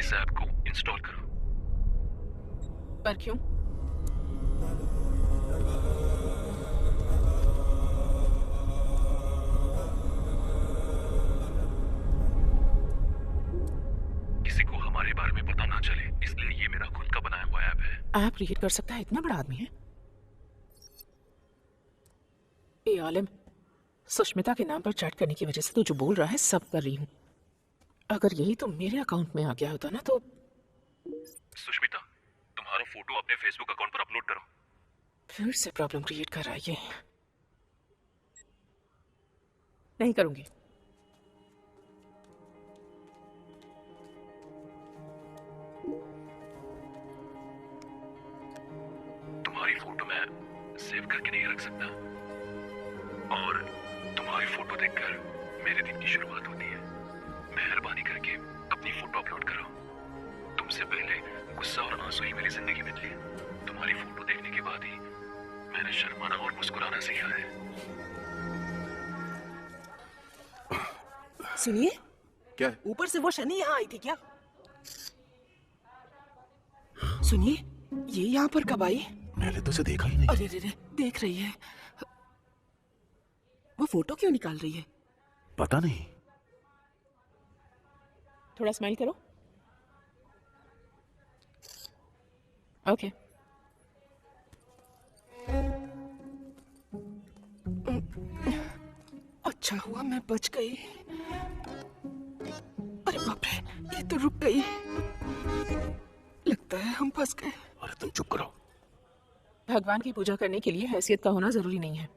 इस ऐप को इंस्टॉल करो। पर क्यों? किसी को हमारे बारे में पता ना चले, इसलिए ये मेरा खुद का बनाया हुआ ऐप है। ऐप क्रिएट कर सकता है? इतना बड़ा आदमी है। ए आलिम, सुष्मिता के नाम पर चैट करने की वजह से तू जो बोल रहा है सब कर रही हूँ। अगर यही तो मेरे अकाउंट में आ गया होता ना तो। सुष्मिता, तुम्हारा फोटो अपने फेसबुक अकाउंट पर अपलोड करो। फिर से प्रॉब्लम क्रिएट कर रहा है ये। नहीं करूंगी। तुम्हारी फोटो मैं सेव करके नहीं रख सकता, और तुम्हारी फोटो देखकर मेरे दिन की शुरुआत होती है। मेहरबानी करके अपनी फोटो अपलोड करो। तुमसे पहले गुस्सा और आंसू ही मेरी जिंदगी में थे। तुम्हारी फोटो देखने के बाद ही मैंने शर्माना और मुस्कुराना सीखा है। सुनिए, क्या है? ऊपर से वो शनि यहाँ आई थी क्या? सुनिए, ये यहाँ पर कब आई? मैंने तो उसे देखा ही नहीं। अरे रे रे, देख रही है। वो फोटो क्यों निकाल रही है? पता नहीं। थोड़ा स्माइल करो। ओके। अच्छा हुआ मैं बच गई। अरे बाप रे, ये तो रुक गई। लगता है हम फंस गए। अरे तुम चुप करो। भगवान की पूजा करने के लिए हैसियत का होना जरूरी नहीं है।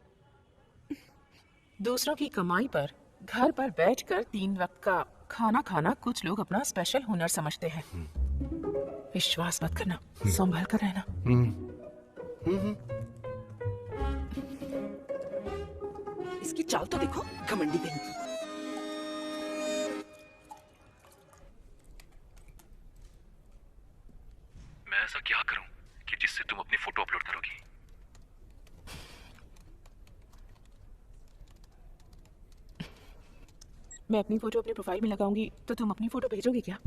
दूसरों की कमाई पर घर पर बैठकर 3 वक्त का खाना खाना कुछ लोग अपना स्पेशल हुनर समझते हैं। विश्वास मत करना, संभल कर रहना। इसकी चाल तो देखो, घमंडी कहीं की। मैं ऐसा क्या करूं कि जिससे तुम अपनी फोटो अपलोड करोगी? मैं अपनी फोटो अपने प्रोफाइल में लगाऊंगी तो तुम अपनी फोटो भेजोगे क्या?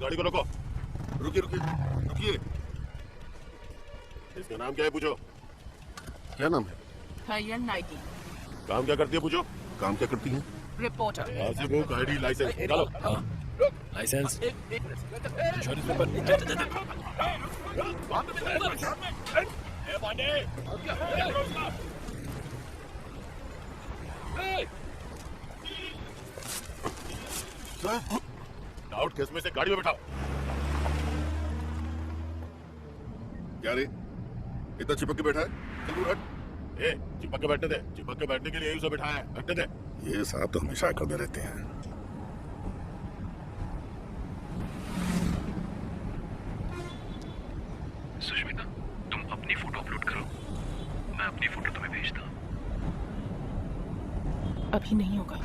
गाड़ी को रोको। रुकिए रुकिए रुकिए। इसका नाम क्या है पूछो। क्या नाम है? हयन नाइटी, काम क्या करती है पूछो। काम क्या करती है? रिपोर्टर। पासबुक, आईडी, लाइसेंस निकालो। Licence, insurance paper. Doubt case में से गाड़ी में बैठाओ। क्या रे, इतना चिपक के बैठा है? चल दूर हट। ए, चिपक के बैठने दे। चिपक के बैठने के लिए उसे बैठाया है, बैठने दे। ये साहब तो हमेशा करते रहते हैं। सुष्मिता, तुम अपनी फोटो अपलोड करो, मैं अपनी फोटो तुम्हें भेजता हूँ। अभी नहीं होगा।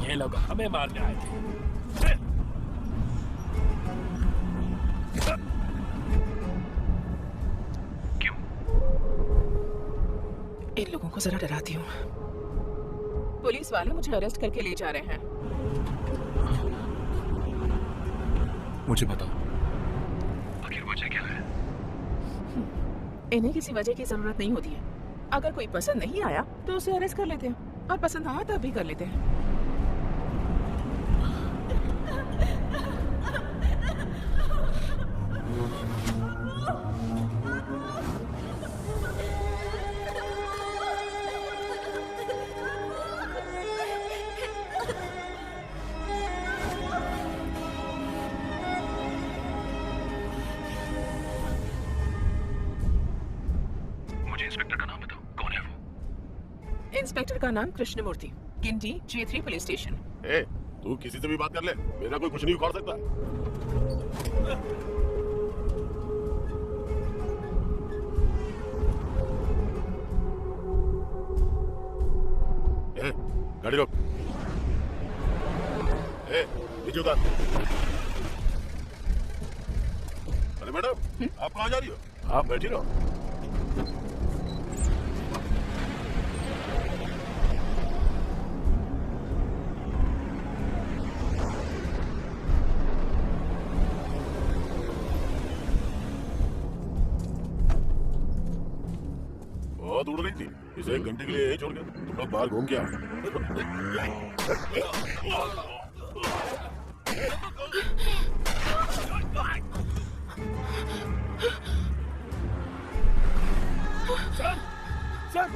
ये लोग हमें मारने आए थे। क्यों? इन लोगों को जरा डराती हूँ। पुलिस वाले मुझे अरेस्ट करके ले जा रहे हैं। मुझे बताओ, आखिर वजह क्या है? इन्हें किसी वजह की जरूरत नहीं होती है। अगर कोई पसंद नहीं आया तो उसे अरेस्ट कर लेते हैं, और पसंद आया तब भी कर लेते हैं। मुझे इंस्पेक्टर का नाम बताओ, कौन है वो? इंस्पेक्टर का नाम Krishnamurthy, Guindy J3 police station. ए, तू किसी से भी बात कर ले, मेरा कोई कुछ नहीं उखाड़ सकता। ए, गाड़ी रोक। ए, नीचे उतार। अरे मैडम, आप कहाँ जा रही हो? आप बैठी रहो। बहुत उड़ रही थी, इसे 1 घंटे के लिए यहीं छोड़ के तुम लोग बाहर घूम के आओ। सर सर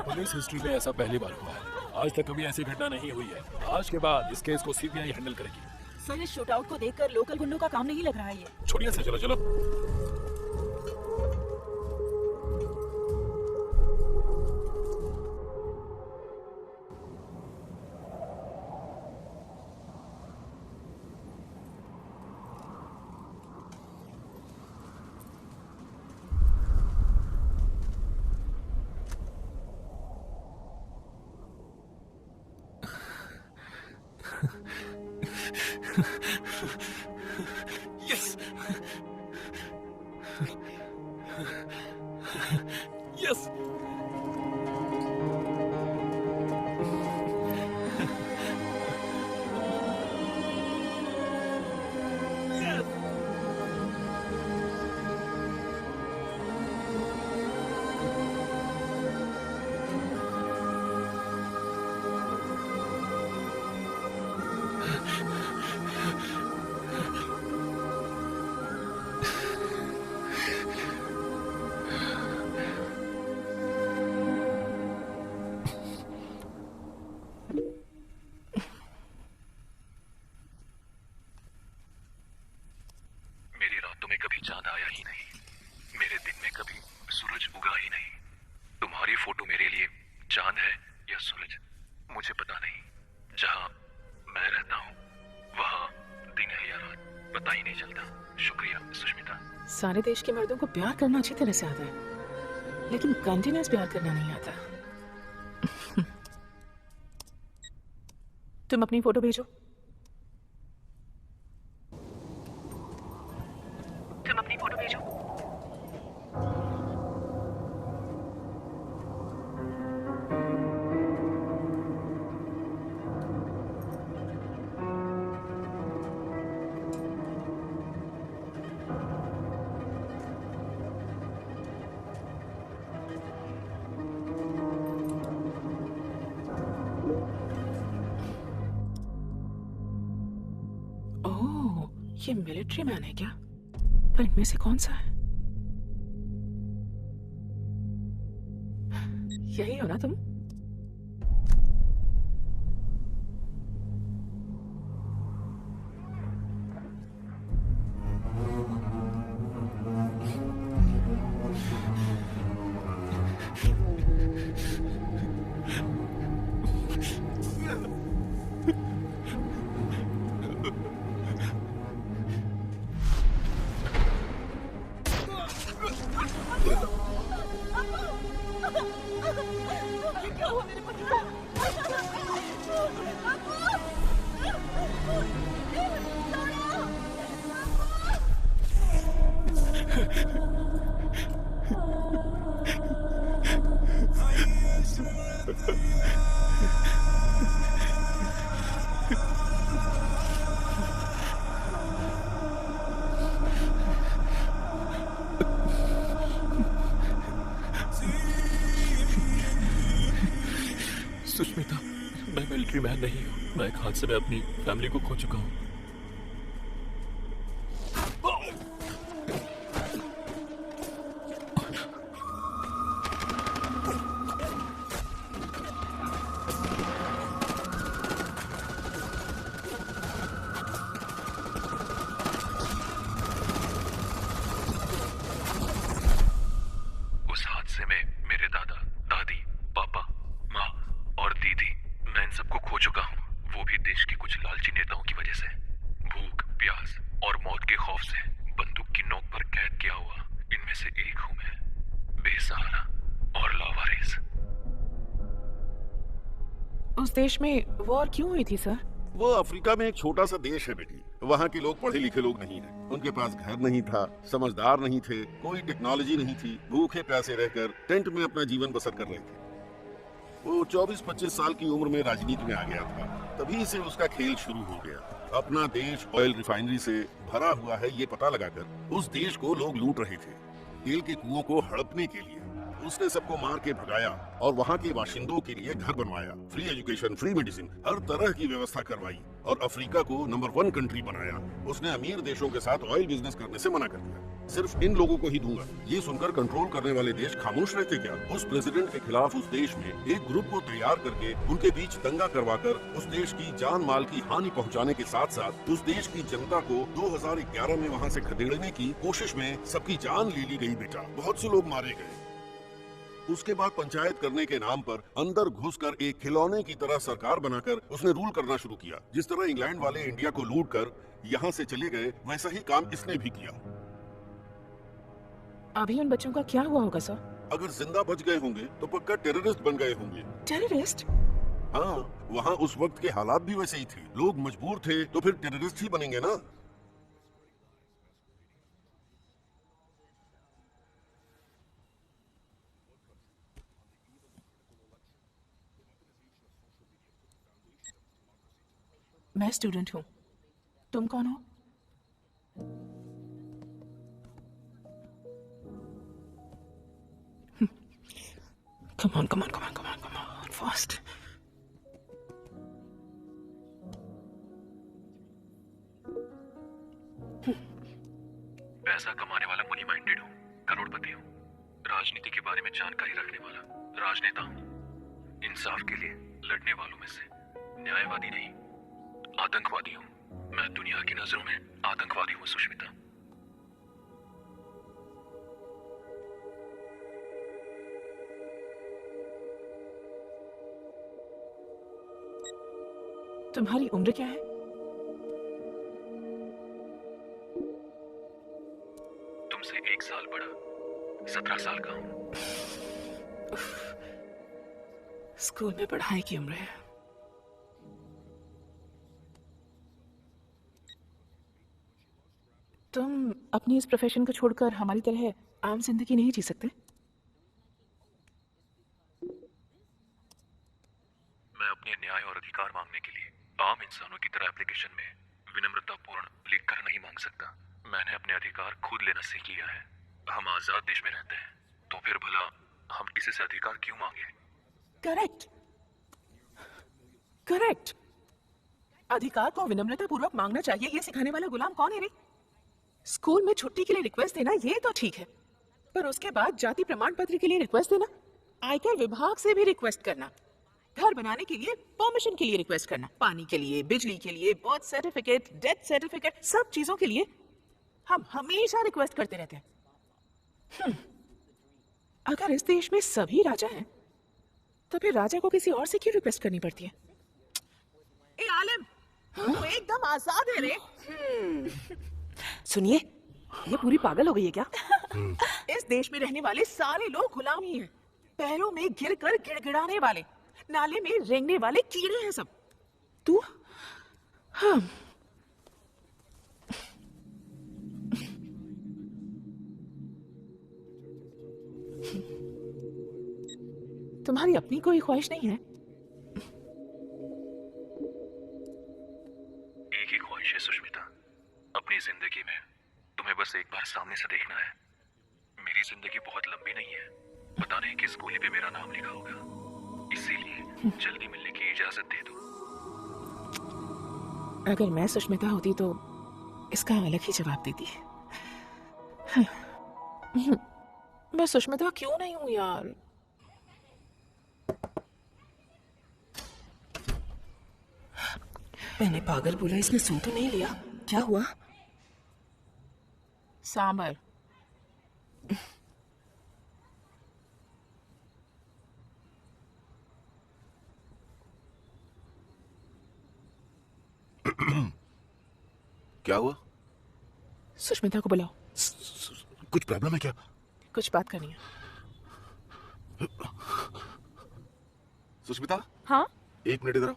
पुलिस हिस्ट्री में ऐसा पहली बार हुआ है। आज तक कभी ऐसी घटना नहीं हुई है। आज के बाद इस केस को सीबीआई हैंडल करेगी। सर इस शूटआउट को देखकर लोकल गुंडों का काम नहीं लग रहा है ये। छोड़िए सर, चलो चलो। Yes. Yes. मेरी रातों में कभी चांद आया ही नहीं, मेरे दिन में कभी सूरज उगा ही नहीं। तुम्हारी फोटो मेरे लिए चांद है या सूरज मुझे पता नहीं। जहां मैं रहता हूं वहां दिन है या रात पता ही नहीं चलता। शुक्रिया सुष्मिता। सारे देश के मर्दों को प्यार करना अच्छी तरह से आता है, लेकिन कंटिन्यूअस प्यार करना नहीं आता। तुम अपनी फोटो भेजो। तुम अपनी फोटो भेजो। ओह, ये मिलिट्री मैन है क्या? पर इनमें से कौन सा है? यही हो ना तुम? सुष्मिता, मैं मिलिट्री मैन नहीं हूँ। मैं एक हादसे में अपनी फैमिली को खो चुका हूँ। उस हादसे में मेरे दादा, दादी, पापा उस देश में वॉर क्यों हुई थी सर? वो अफ्रीका में एक छोटा सा देश है बेटी। वहाँ के लोग पढ़े लिखे लोग नहीं हैं। उनके पास घर नहीं था, समझदार नहीं थे, कोई टेक्नोलॉजी नहीं थी, भूखे प्यासे रहकर टेंट में अपना जीवन बसर कर रहे थे। वो 24-25 साल की उम्र में राजनीति में आ गया था। तभी से उसका खेल शुरू हो गया। अपना देश ऑयल रिफाइनरी से भरा हुआ है ये पता लगाकर उस देश को लोग लूट रहे थे। तेल के कुओं को हड़पने के लिए उसने सबको मार के भगाया और वहाँ के बाशिंदों के लिए घर बनवाया, फ्री एजुकेशन, फ्री मेडिसिन, हर तरह की व्यवस्था करवाई और अफ्रीका को नंबर 1 कंट्री बनाया। उसने अमीर देशों के साथ ऑयल बिजनेस करने से मना कर दिया। सिर्फ इन लोगों को ही दूंगा। ये सुनकर कंट्रोल करने वाले देश खामोश रहते क्या? उस प्रेसिडेंट के खिलाफ उस देश में एक ग्रुप को तैयार करके उनके बीच दंगा करवाकर उस देश की जान माल की हानि पहुंचाने के साथ साथ उस देश की जनता को 2011 में वहां से खदेड़ने की कोशिश में सबकी जान ले ली गई बेटा। बहुत से लोग मारे गए। उसके बाद पंचायत करने के नाम पर अंदर घुसकर एक खिलौने की तरह सरकार बनाकर उसने रूल करना शुरू किया। जिस तरह इंग्लैंड वाले इंडिया को लूट कर यहाँ से चले गए, वैसा ही काम इसने भी किया। अभी उन बच्चों का क्या हुआ होगा सर? अगर जिंदा बच गए होंगे तो पक्का टेररिस्ट बन गए होंगे। टेररिस्ट? हाँ, वहाँ उस वक्त के हालात भी वैसे ही थे। लोग मजबूर थे तो फिर टेररिस्ट ही बनेंगे ना। मैं स्टूडेंट हूँ। तुम कौन हो? Come on, come on, come on, come on, come on, fast. पैसा कमाने वाला मनी माइंडेड हूँ, करोड़पति हूँ, राजनीति के बारे में जानकारी रखने वाला राजनेता हूँ, इंसाफ के लिए लड़ने वालों में से न्यायवादी नहीं, आतंकवादी हूँ। मैं दुनिया की नजरों में आतंकवादी हूँ सुष्मिता। तुम्हारी उम्र क्या है? तुमसे 1 साल बड़ा, 17 साल का हूँ। स्कूल में पढ़ाई की उम्र है। तुम अपनी इस प्रोफेशन को छोड़कर हमारी तरह आम जिंदगी नहीं जी सकते? मैं अपने न्याय और अधिकार मांगने के लिए आम इंसानों की तरह एप्लीकेशन में विनम्रतापूर्ण लिखकर नहीं मांग सकता। मैंने अपने अधिकार खुद लेना सीख लिया है। हम आजाद देश में रहते हैं, तो फिर भला हम किसी से अधिकार क्यों मांगे? Correct, correct. अधिकार को विनम्रतापूर्वक मांगना चाहिए, ये सिखाने वाला गुलाम कौन है रे? स्कूल में छुट्टी के लिए रिक्वेस्ट देना ये तो ठीक है, पर उसके बाद जाति प्रमाण पत्र के लिए रिक्वेस्ट देना, आयकर विभाग से भी रिक्वेस्ट करना, घर बनाने के लिए परमिशन के लिए रिक्वेस्ट करना, पानी के लिए, बिजली के लिए, बर्थ सर्टिफिकेट, डेथ सर्टिफिकेट, सब चीजों के लिए हम हमेशा रिक्वेस्ट करते रहते हैं। अगर इस देश में सभी राजा हैं, तो फिर राजा को किसी और से क्यों रिक्वेस्ट करनी पड़ती है? ए आलम, तू एकदम आजाद है रे। सुनिए, ये पूरी पागल हो गई है क्या? इस देश में रहने वाले सारे लोग गुलाम ही हैं, पैरों में गिरकर गिड़गिड़ाने वाले, नाले में रेंगने वाले कीड़े हैं सब। तू? हाँ। तुम्हारी अपनी कोई ख्वाहिश नहीं है? एक ही ख्वाहिश है सुष्मिता, अपनी जिंदगी में तुम्हें बस एक बार सामने से देखना है। मेरी जिंदगी बहुत लंबी नहीं है, पता नहीं किस गोली पे मेरा नाम लिखा होगा, इसीलिए जल्दी मिलने की इजाजत दे दो। अगर मैं सुष्मिता होती तो इसका अलग ही जवाब देती। मैं सुष्मिता क्यों नहीं हूं यार? मैंने पागल बोला, इसने सुन तो नहीं लिया। क्या हुआ? सांबर। क्या हुआ? सुष्मिता को बुलाओ। कुछ प्रॉब्लम है क्या? कुछ बात करनी है। सुष्मिता, हाँ, एक मिनट इधर आओ।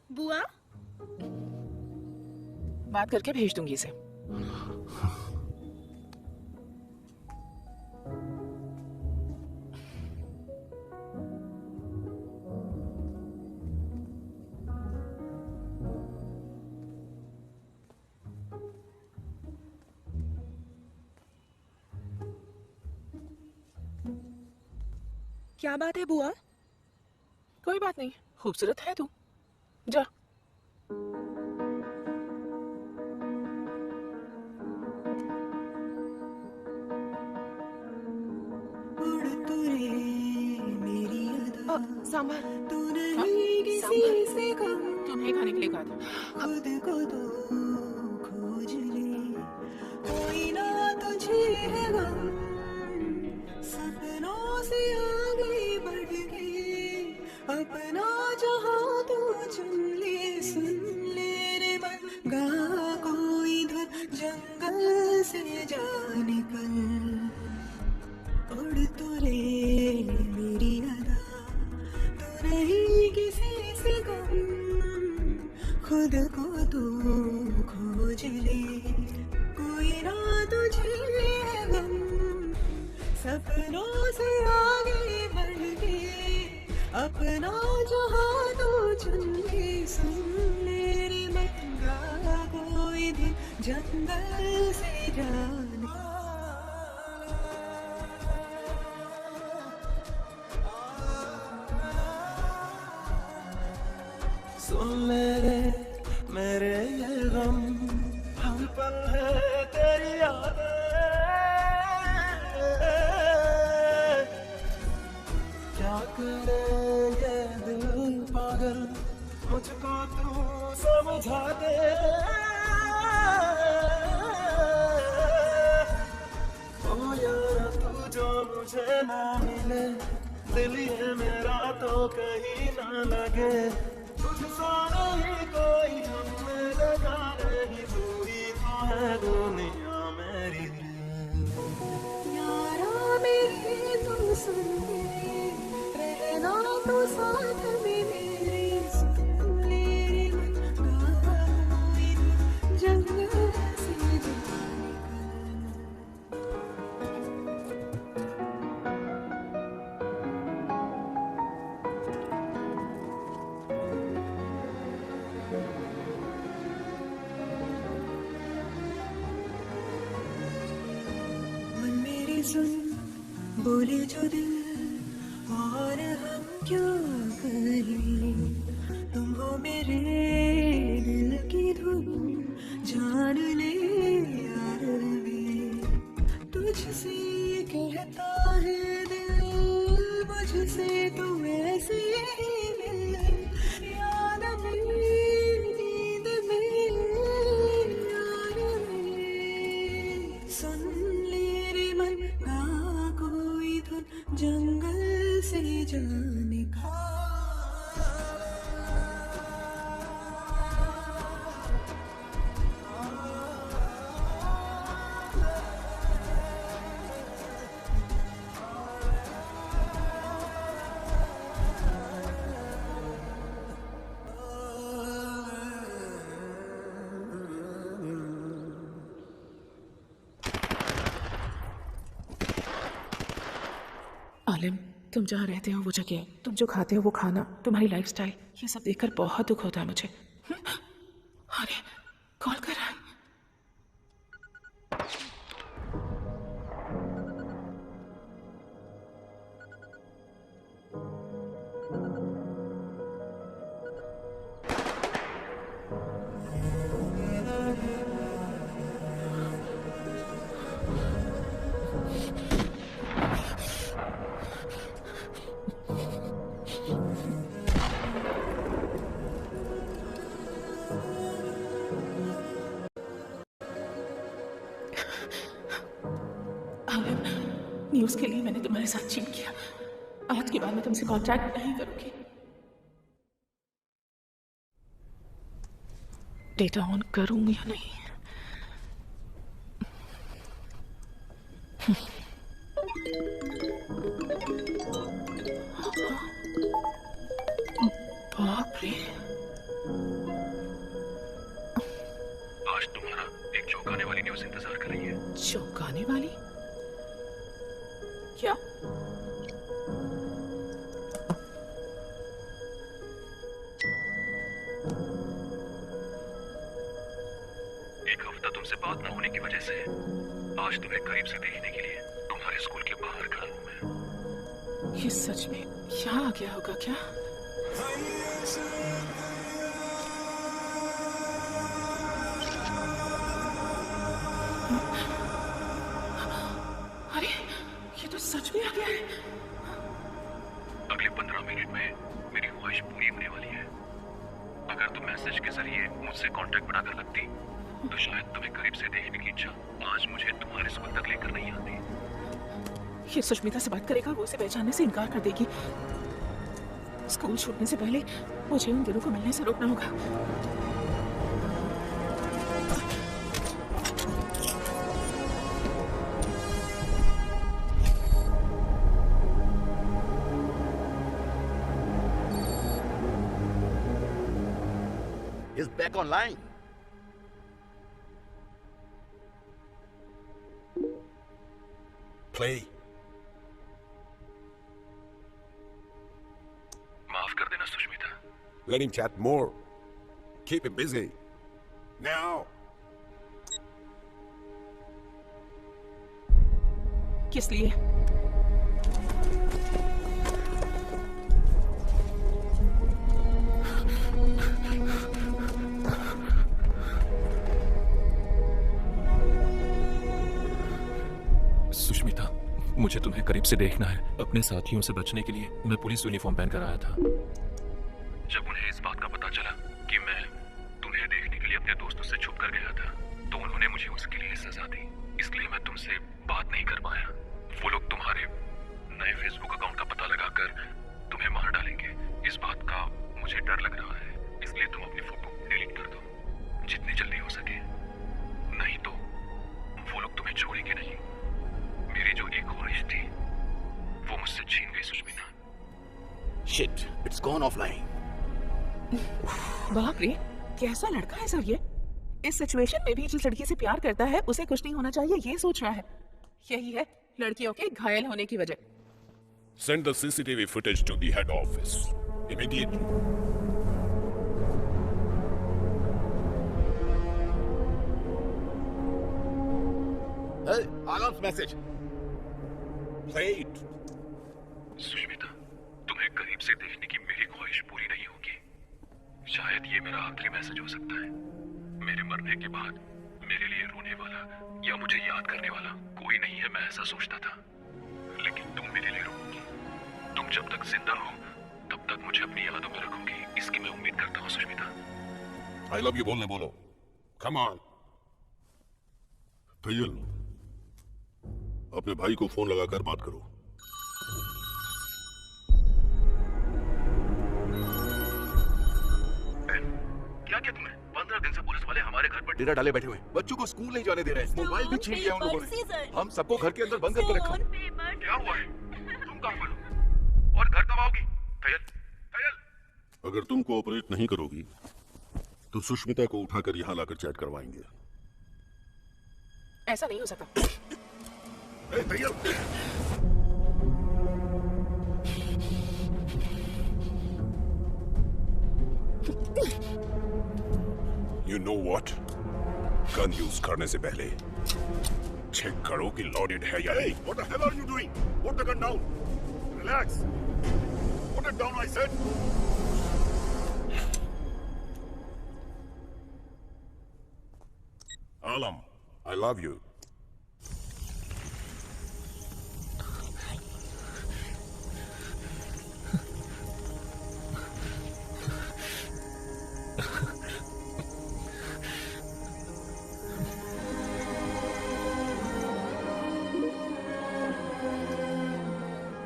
बुआ बात करके भेज दूंगी इसे। क्या बात है बुआ? कोई बात नहीं, खूबसूरत है तू। जा। सांभर तुम्हें खाने के लिए कहा था। खुद को तो खोज ले, कोई ना तुझे है गम, सपनों से आगे बढ़ के अपना जहां तू चुन ले। सुन ले रे मन, गा कोई धुन, जंगल से जा निकल, उड़ तो ले मेरी अदा, तू नहीं किसी से कम, खुद को तू खोज ले, कोई ना तुझे है गम, सपनों से आगे बढ़ के अपना जहां तू चुन ले। सुन ले रे मन, गा कोई दिन जंगल से जाने। सुन ले रे मेरे ये गम, हर पल है तेरी यादें, क्या करे ये दिल पागल, मुझको तू समझा दे। ओ यार तू जो मुझे ना मिले, दिल ये मेरा तो कहीं ना लगे, तुझसा नहीं कोई हमें लगा नहीं, तू ही तो है दुनिया मेरी। यारा मेरी तू सुन ले, रहना तू साथ में मेरे, सुन ले रे मन, गा कोई जंगल से जा सुन, बोले जो दिल और हम क्या करें, तुम हो मेरे दिल की धुन, जान ले यार वे, तुझसे कहता है दिल, मुझसे तू ऐसे ही मिल, याद में नींद में यार में। सुन ले रे मन, गा कोई धुन, जंगल से जाने का। आलिम, तुम जहाँ रहते हो वो जगह, तुम जो खाते हो वो खाना, तुम्हारी लाइफस्टाइल, ये सब देखकर बहुत दुख होता है मुझे। अरे कॉल कर रहा है। न्यूज़ के लिए मैंने तुम्हारे साथ चीट किया, आज के बाद मैं तुमसे कॉन्टैक्ट नहीं करूंगी। डेटा ऑन करूं या नहीं? हाँ? तुमसे इंतजार कर रही है। चौंकाने वाली? क्या? एक हफ्ता तुमसे बात न होने की वजह से आज तुम्हें करीब से देखने के लिए तुम्हारे स्कूल के बाहर खड़ा हूं मैं। ये सच में यहाँ आ गया होगा क्या? अरे ये तो सच में आ गया है। अगले 15 मिनट में मेरी ख्वाहिश पूरी होने वाली है। अगर तुम मैसेज के जरिए मुझसे कांटेक्ट बनाकर लगती तो शायद तुम्हें करीब से देखने की इच्छा आज मुझे तुम्हारे स्कूल तक लेकर नहीं आती। ये सुष्मिता से बात करेगा, वो उसे पहचानने से इनकार कर देगी। स्कूल छूटने से पहले मुझे उन दोनों को मिलने से रोकना होगा। Is back online. Play. माफ कर देना Sushmita. Let him chat more. Keep him busy. Now. किस लिए? सुष्मिता, मुझे तुम्हें करीब से देखना है। अपने साथियों से बचने के लिए मैं पुलिस यूनिफॉर्म पहनकर आया था। जब उन्हें इस बात का पता चला कि मैं तुम्हें देखने के लिए अपने दोस्तों से छुप कर गया था, तो उन्होंने मुझे उसके लिए सजा दी। इसलिए मैं तुमसे बात नहीं कर पाया। वो लोग तुम्हारे नए फेसबुक अकाउंट का पता लगाकर तुम्हें मार डालेंगे। इस बात का मुझे डर लग रहा है, इसलिए तुम अपनी फोटो डिलीट कर दो जितनी जल्दी हो सके। नहीं तो वो लोग तुम्हें छोड़ेंगे नहीं। मेरी जो एक ख्वाहिश थी वो मुझसे छीन गई Sushmita. Shit, it's gone offline. बाप रे, कैसा लड़का है सर ये? इस सिचुएशन में भी जिस लड़की से प्यार करता है उसे कुछ नहीं होना चाहिए, ये सोच रहा है। यही है लड़कियों के घायल होने की वजह। Send the CCTV footage to the head office immediately. Hey, alarm's message. Play it. Sushmita, तुम्हें करीब से देखने की मेरी ख्वाहिश पूरी नहीं होगी। शायद ये मेरा आखिरी मैसेज हो सकता है। मेरे मरने के बाद मेरे लिए रोने वाला या मुझे याद करने वाला कोई नहीं है, मैं ऐसा सोचता था। लेकिन तुम मेरे लिए रोगी। तुम जब तक जिंदा हो तब तक मुझे अपनी यादों में रखोगी, इसकी मैं उम्मीद करता हूँ सुष्मिता। I love you बोलने बोलो. Come on. तैयल, अपने भाई को फोन लगाकर बात करो। क्या किया तुमने? 15 दिन से पुलिस वाले हमारे घर पर डेरा डाले बैठे हुए। बच्चों को स्कूल नहीं जाने दे रहे। मोबाइल भी छीन लिया उन लोगों ने। हम सबको घर के अंदर बंद करके रखा। क्या हुआ है? तुम कहाँ पर हो? और घर कब आओगी? तैयल, अगर तुम कोऑपरेट नहीं करोगी तो सुष्मिता को उठाकर यहाँ लाकर चैट करवाएंगे। ऐसा नहीं हो सकता। You know what? Gun use करने से पहले चेक करो कि लोडेड है या नहीं। What the hell are you doing? Put the gun down. Relax. Put it down, I said. Alam, I love you.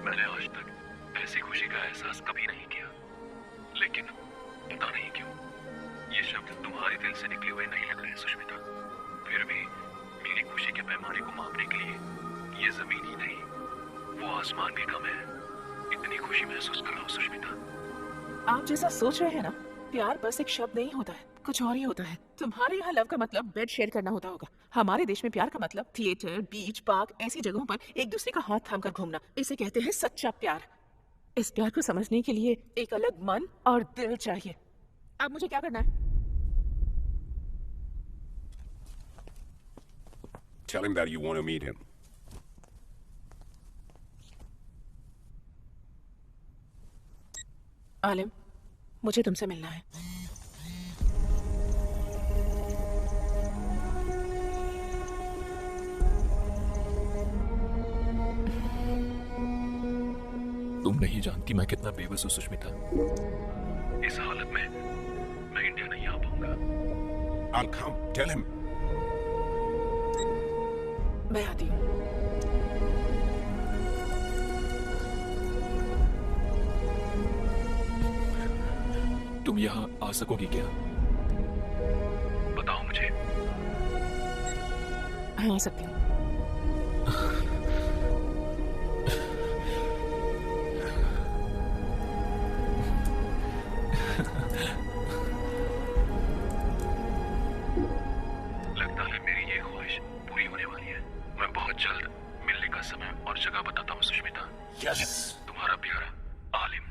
मैंने आज तक ऐसी खुशी का एहसास कभी नहीं किया, लेकिन पता नहीं क्यों ये शब्द तुम्हारे दिल से निकले हुए नहीं लग रहे सुष्मिता। फिर भी मेरी खुशी के पैमाने को मापने के लिए ये जमीन ही नहीं, वो आसमान भी कम है। इतनी खुशी महसूस कर रहा हूँ सुष्मिता। आप जैसा सोच रहे हैं ना, प्यार बस एक शब्द नहीं होता है, कुछ और ही होता है। तुम्हारे यहाँ लव का मतलब बेड शेयर करना होता होगा। हमारे देश में प्यार का मतलब थिएटर, बीच, पार्क ऐसी जगहों पर एक दूसरे का हाथ थाम कर घूमना, इसे कहते हैं सच्चा प्यार। इस प्यार को समझने के लिए एक अलग मन और दिल चाहिए। अब मुझे क्या करना है? Tell him that you want to meet him. आलिम, मुझे तुमसे मिलना है। तुम नहीं जानती मैं कितना बेबस हूँ सुष्मिता। इस हालत में मैं इंडिया नहीं आ पाऊंगा। I'll come. Tell him. मैं आती हूँ। तुम यहाँ आ सकोगी क्या? बताओ मुझे। हाँ, आ सकती हूँ। लगता है मेरी ये ख्वाहिश पूरी होने वाली है। मैं बहुत जल्द मिलने का समय और जगह बताता हूँ सुष्मिता। Yes. तुम्हारा प्यारा आलिम।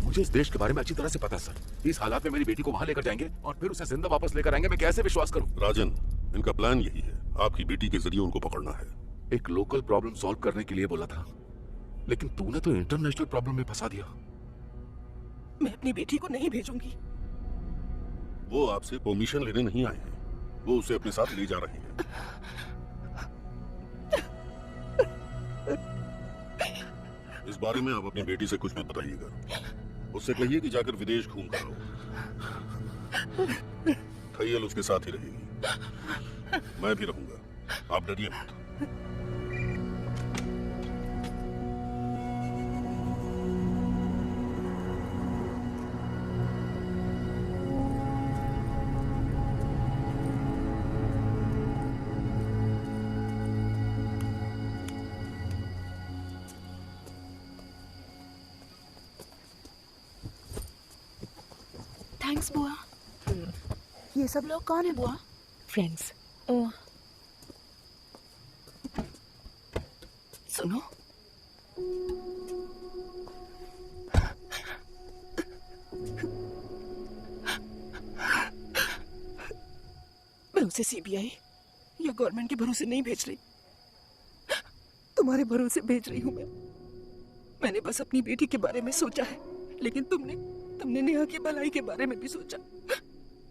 मुझे इस देश के बारे में अच्छी तरह से पता है सर। इस हालात में मेरी बेटी को वहां लेकर जाएंगे और फिर उसे जिंदा वापस लेकर आएंगे। मैं कैसे विश्वास करूं? राजन, इनका प्लान यही है, आपकी बेटी के जरिए उनको पकड़ना है। एक लोकल प्रॉब्लम सॉल्व करने के लिए बोला था, लेकिन तूने तो इंटरनेशनल प्रॉब्लम में फंसा दिया। मैं अपनी बेटी को नहीं भेजूंगी। वो आपसे परमिशन लेने नहीं आए हैं, वो उसे अपने साथ ले जा रहे हैं। इस बारे में आप अपनी बेटी से कुछ मत बताइएगा। उससे कहिए कि जाकर विदेश घूम कर आओ। थैयल उसके साथ ही रहेगी, मैं भी रहूंगा, आप डरिए मत। थैंक्स बुआ। ये सब लोग कौन है बुआ? फ्रेंड्स। ओह, सुनो, मैं उसे सीबीआई या गवर्नमेंट के भरोसे नहीं भेज रही, तुम्हारे भरोसे भेज रही हूँ मैं। मैंने बस अपनी बेटी के बारे में सोचा है, लेकिन तुमने नेहा की भलाई के बारे में भी सोचा।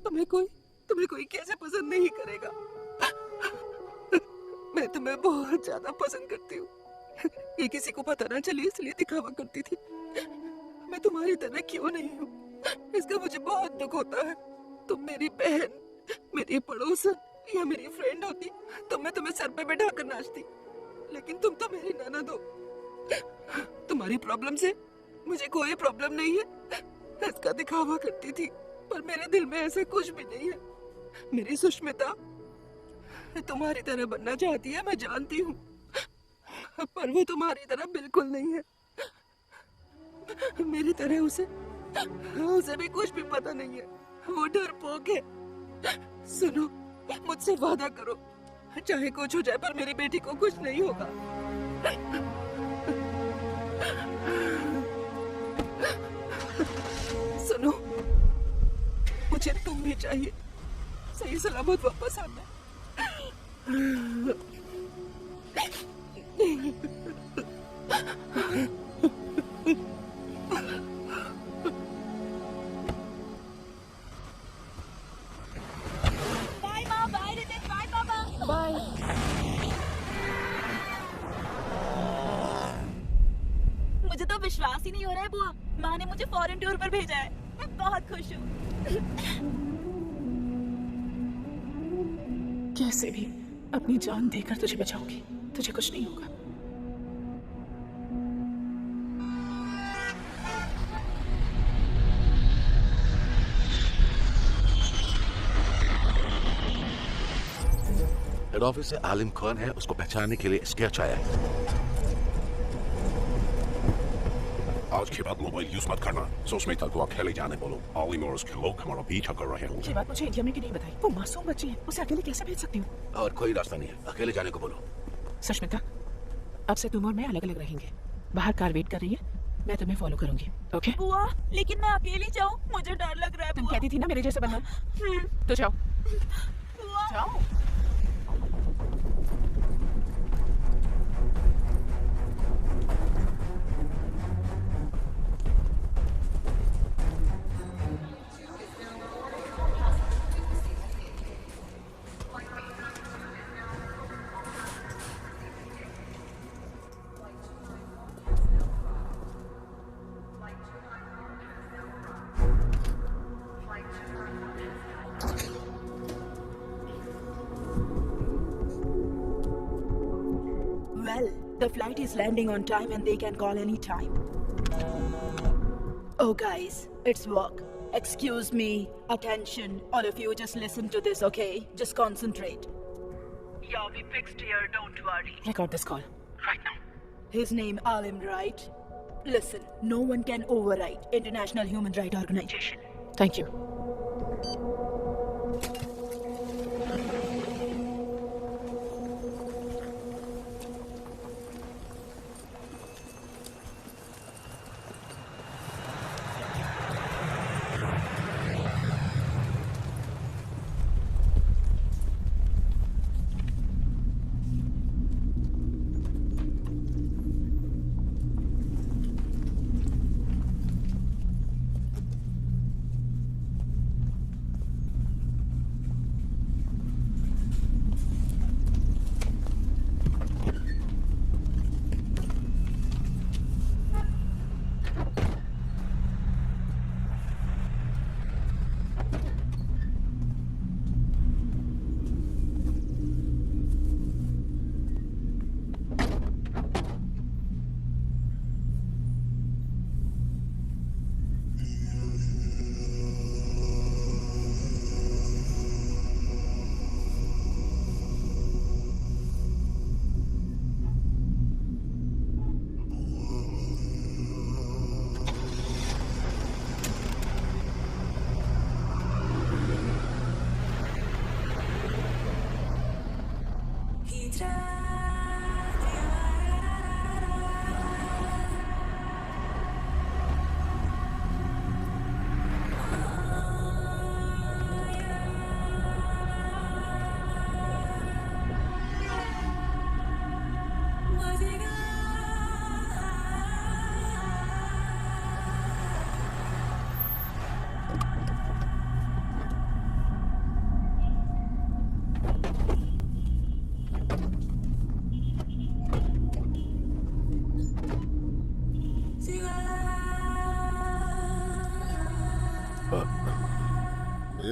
तुम्हें कोई कैसे पसंद नहीं करेगा? मैं तुम्हें बहुत ज्यादा पसंद करती हूँ। ये किसी को पता ना चले इसलिए दिखावा करती थी। मैं तुम्हारी तरह क्यों नहीं हूँ, इसका मुझे बहुत दुख होता है। तुम मेरी बहन, मेरी पड़ोसन या मेरी फ्रेंड होती तो मैं तुम्हें सर पे बैठा कर नाचती, लेकिन तुम तो मेरी ननद हो। तुम्हारी प्रॉब्लम से मुझे कोई प्रॉब्लम नहीं है, इसका दिखावा करती थी, पर मेरे दिल में ऐसा कुछ भी नहीं है। मेरी सुष्मिता तुम्हारी तरह बनना चाहती है, मैं जानती हूँ, पर वो तुम्हारी तरह बिल्कुल नहीं है। मेरी तरह उसे भी कुछ भी पता नहीं है, वो डरपोक है। सुनो, मुझसे वादा करो, चाहे कुछ हो जाए पर मेरी बेटी को कुछ नहीं होगा। सुनो, मुझे तुम भी चाहिए, सही सलामत वापस आना। बाय माँ, बाय रितिक, बाय पापा, बाय। मुझे तो विश्वास ही नहीं हो रहा है बुआ, माँ ने मुझे फॉरेन टूर पर भेजा है। मैं बहुत खुश हूँ। कैसे भी अपनी जान देकर तुझे बचाऊंगी, तुझे कुछ नहीं होगा। हेड हेड ऑफिस से आलिम कौन है उसको पहचानने के लिए स्केच आया है। आज के बाद मोबाइल यूज मत करना। सुष्मिता को अकेले जाने बोलो। आलिम और उसके लोग हमारा पीछा कर रहे होंगे। ये बात मुझे इंडिया में क्यों नहीं बताई? वो मासूम बच्ची है, उसे अकेले कैसे भेज सकती हूँ? और कोई रास्ता नहीं है, अकेले जाने को बोलो। सुष्मिता, अब से तुम और मैं अलग अलग रहेंगे। बाहर कार वेट कर रही है, मैं तुम्हें फॉलो करूंगी। ओके? बुआ, लेकिन मैं अकेली जाऊँ, मुझे डर लग रहा है। तुम बुआ। कहती थी ना मेरे जैसे बनना, तो जाओ बुआ। जाओ। Well, the flight is landing on time and they can call any time. Oh guys, it's work. Excuse me. Attention. All of you just listen to this, okay? Just concentrate. Yeah, we fixed here, don't worry. Record this call right now. His name Alim, right? Listen, no one can override International Human Rights Organization. Thank you.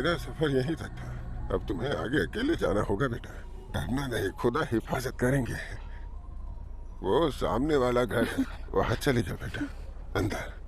मेरा सफर यहीं तक था। अब तुम्हें आगे अकेले जाना होगा बेटा। डरना नहीं, खुदा हिफाजत करेंगे। वो सामने वाला घर है, वहां चले जाओ बेटा, अंदर।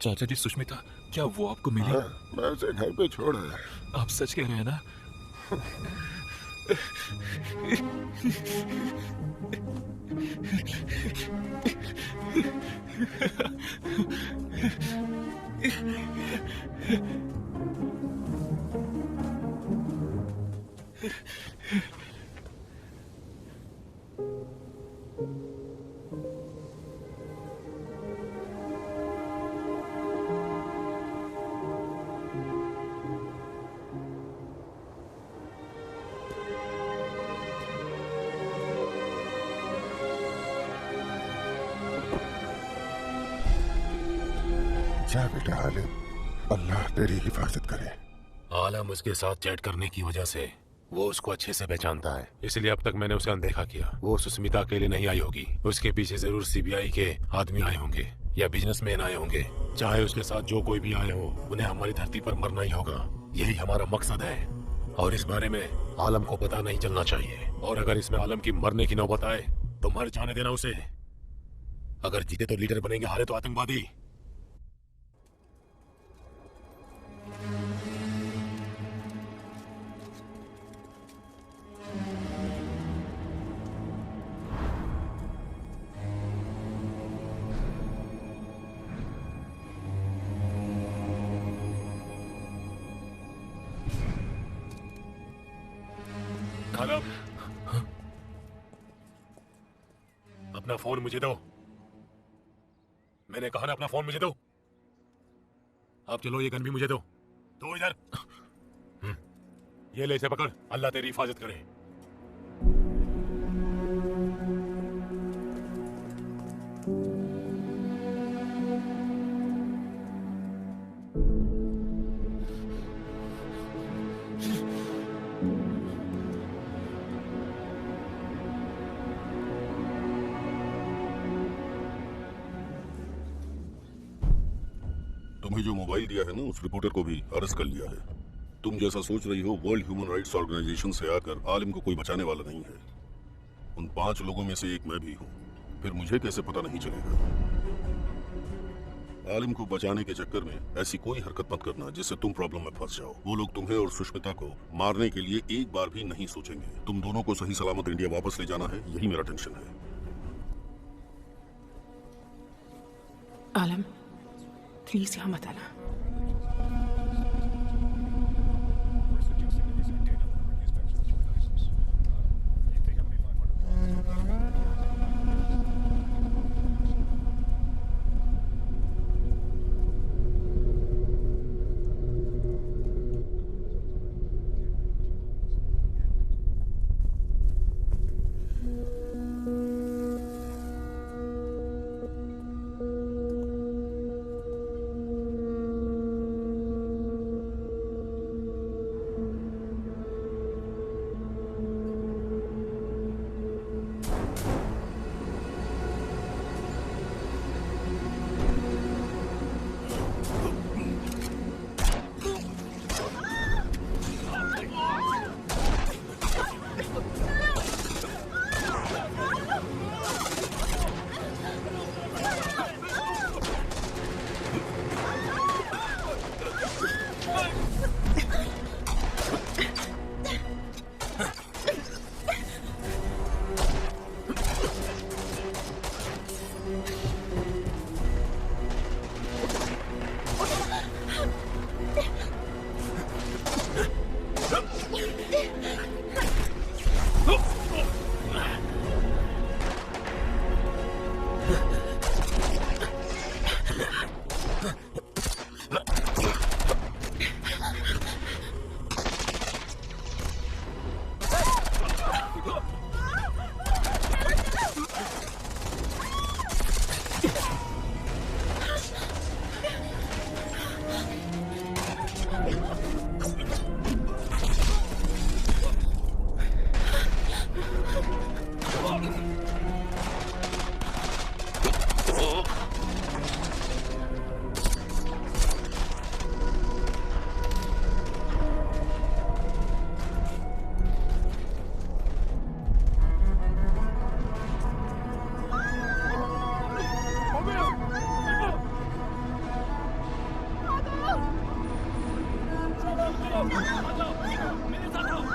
चाचा जी सुष्मिता, क्या वो आपको मिली? हाँ, मैं उसे घर पे छोड़ आया। आप सच कह रहे हैं ना? जा बेटा आलिम, अल्लाह तेरी हिफाजत करे। आलम उसके साथ चैट करने की वजह से वो उसको अच्छे से पहचानता है, इसलिए अब तक मैंने उसे अनदेखा किया। वो सुष्मिता अकेले नहीं आई होगी, उसके पीछे जरूर सीबीआई के आदमी आए होंगे या बिजनेसमैन आए होंगे। चाहे उसके साथ जो कोई भी आए हो, उन्हें हमारी धरती पर मरना ही होगा। यही हमारा मकसद है और इस बारे में आलम को पता नहीं चलना चाहिए। और अगर इसमें आलम की मरने की नौबत आए तो मर जाने देना उसे। अगर जीते तो लीडर बनेंगे, हारे तो आतंकवादी। आलम, अपना फोन मुझे दो। मैंने कहा ना, अपना फोन मुझे दो। आप चलो, ये गन भी मुझे दो। दो इधर। ये ले, इसे पकड़। अल्लाह तेरी हिफाजत करे। तुम्हें जो मोबाइल दिया है ना, उस रिपोर्टर को भी अरेस्ट कर लिया है। तुम जैसा सोच रही हो, वर्ल्ड ह्यूमन राइट्स ऑर्गेनाइजेशन से आकर आलिम को कोई बचाने वाला नहीं है। उन 5 लोगों में से एक मैं भी हूँ। फिर मुझे कैसे पता नहीं चलेगा? आलिम को बचाने के चक्कर में ऐसी कोई हरकत मत करना जिससे तुम प्रॉब्लम में फंस जाओ। वो लोग तुम्हें और सुष्मिता को मारने के लिए एक बार भी नहीं सोचेंगे। तुम दोनों को सही सलामत इंडिया वापस ले जाना है, यही मेरा टेंशन है। आलम, प्लीज यहाँ मत आना। आ जाओ, मेरे साथ आओ।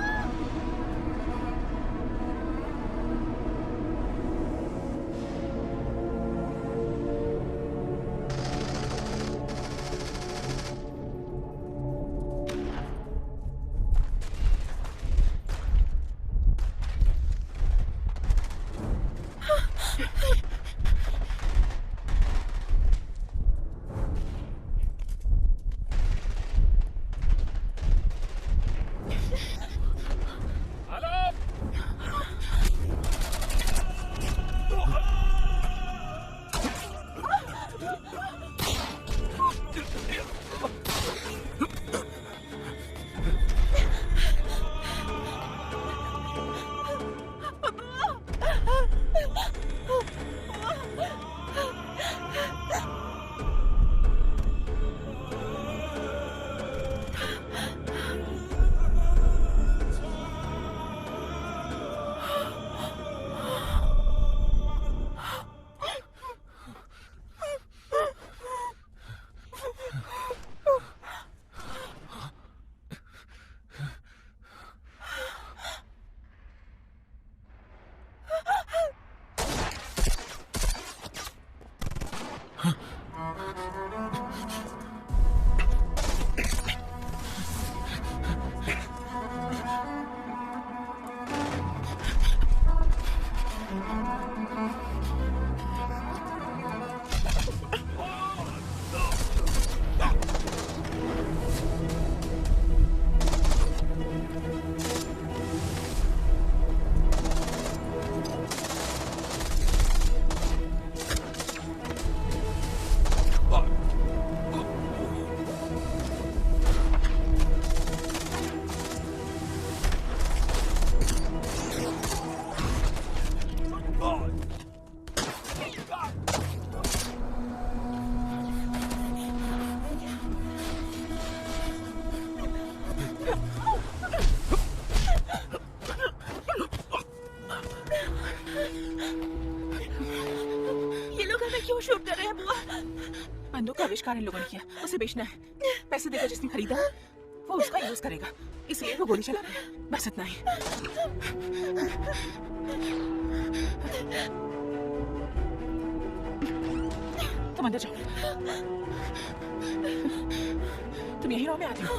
ये लोग हमें क्यों शूट कर रहे हैं बुआ? बंदूक का आविष्कार इन लोगों ने किया, उसे बेचना है। पैसे देकर जिसने खरीदा वो उसका यूज करेगा, इसलिए वो गोली चला रहे हैं। बस इतना ही। तुम अंदर जाओ। तुम यही रहो, मैं आती हूँ।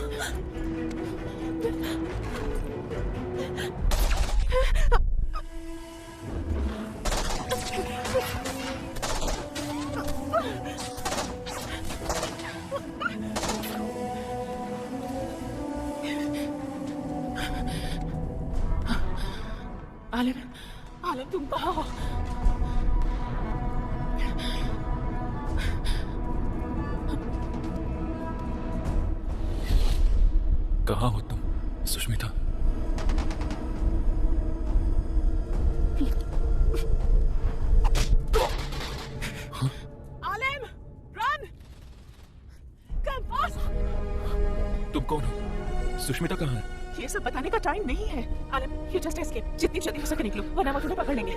आलम, आलम तुम कहाँ हो? कहाँ हो तुम सुष्मिता? आलम, रन! Come fast! तुम कौन हो? सुष्मिता कहाँ है? ये सब बताने का टाइम नहीं है। आलम, you just escape. जितनी जल्दी हो सके निकलो, वरना वो तुम्हें पकड़ लेंगे।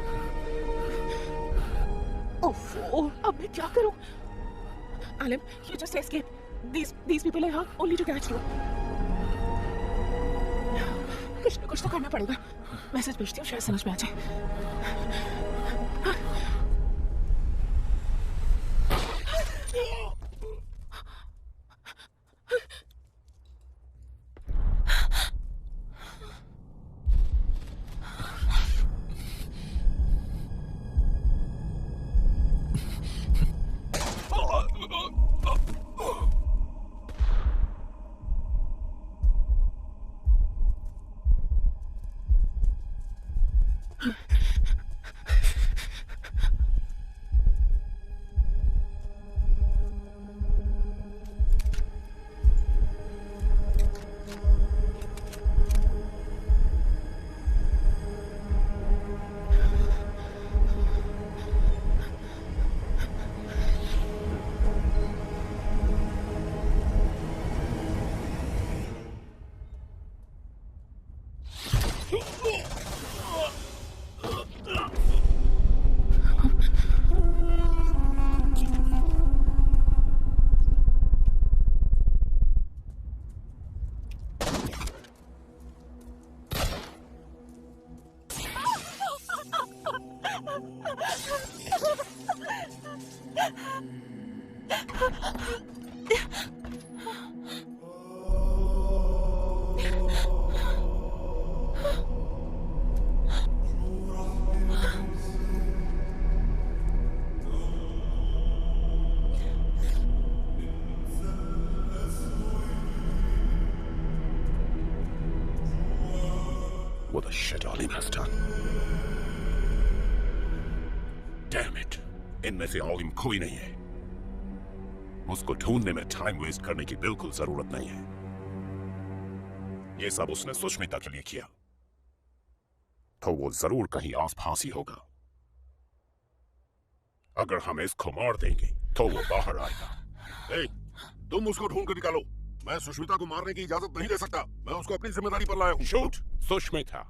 ओफो, अब मैं क्या करूं? आलम, you just escape. These people are out only to catch you. कुछ न कुछ तो करना पड़ेगा। मैसेज भेजती हूँ, शायद समझ में आ जाए। What the shit Alim has done? Damn it! इनमें से आलिम कोई नहीं है। उसको ढूंढने में टाइम वेस्ट करने की बिल्कुल जरूरत नहीं है। ये सब उसने सुष्मिता के लिए किया, तो वो जरूर कहीं आस-पास ही होगा। अगर हम इसको मार देंगे तो वो बाहर आएगा। ए, तुम उसको ढूंढ कर निकालो। मैं सुष्मिता को मारने की इजाजत नहीं दे सकता। मैं उसको अपनी जिम्मेदारी पर लाया हूं। Shoot Sushmita.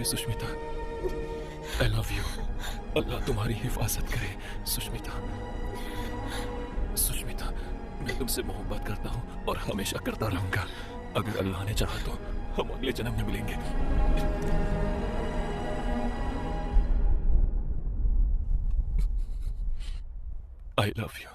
Sushmita, I love you. अल्लाह तुम्हारी हिफाजत करे सुष्मिता। सुष्मिता, मैं तुमसे मोहब्बत करता हूँ और हमेशा करता रहूंगा। अगर अल्लाह ने चाहा तो हम अगले जन्म में मिलेंगे। I love you.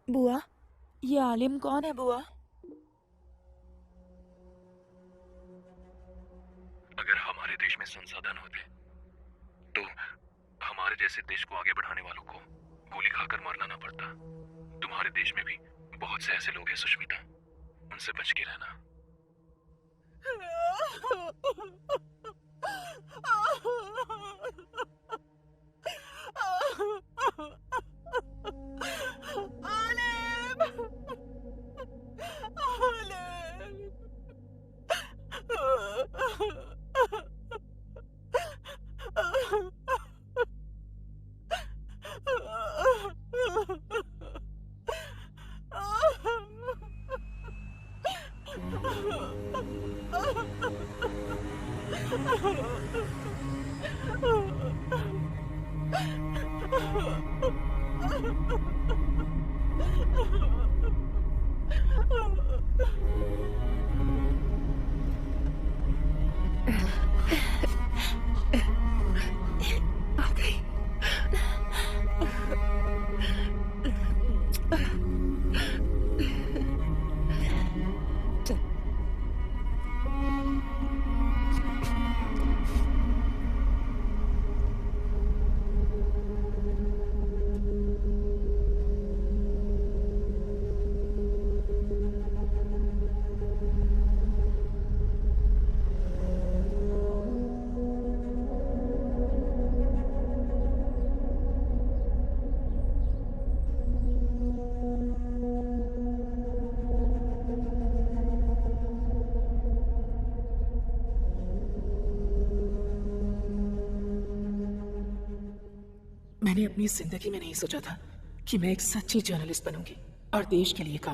बुआ, ये आलिम कौन है बुआ? अगर हमारे देश में संसाधन होते तो हमारे जैसे देश को आगे बढ़ाने वालों को गोली खाकर मरना ना पड़ता। तुम्हारे देश में भी बहुत से ऐसे लोग हैं सुष्मिता, उनसे बच के रहना। मैंने अपनी जिंदगी में नहीं सोचा था कि मैं एक सच्ची जर्नलिस्ट बनूंगी और देश के लिए काम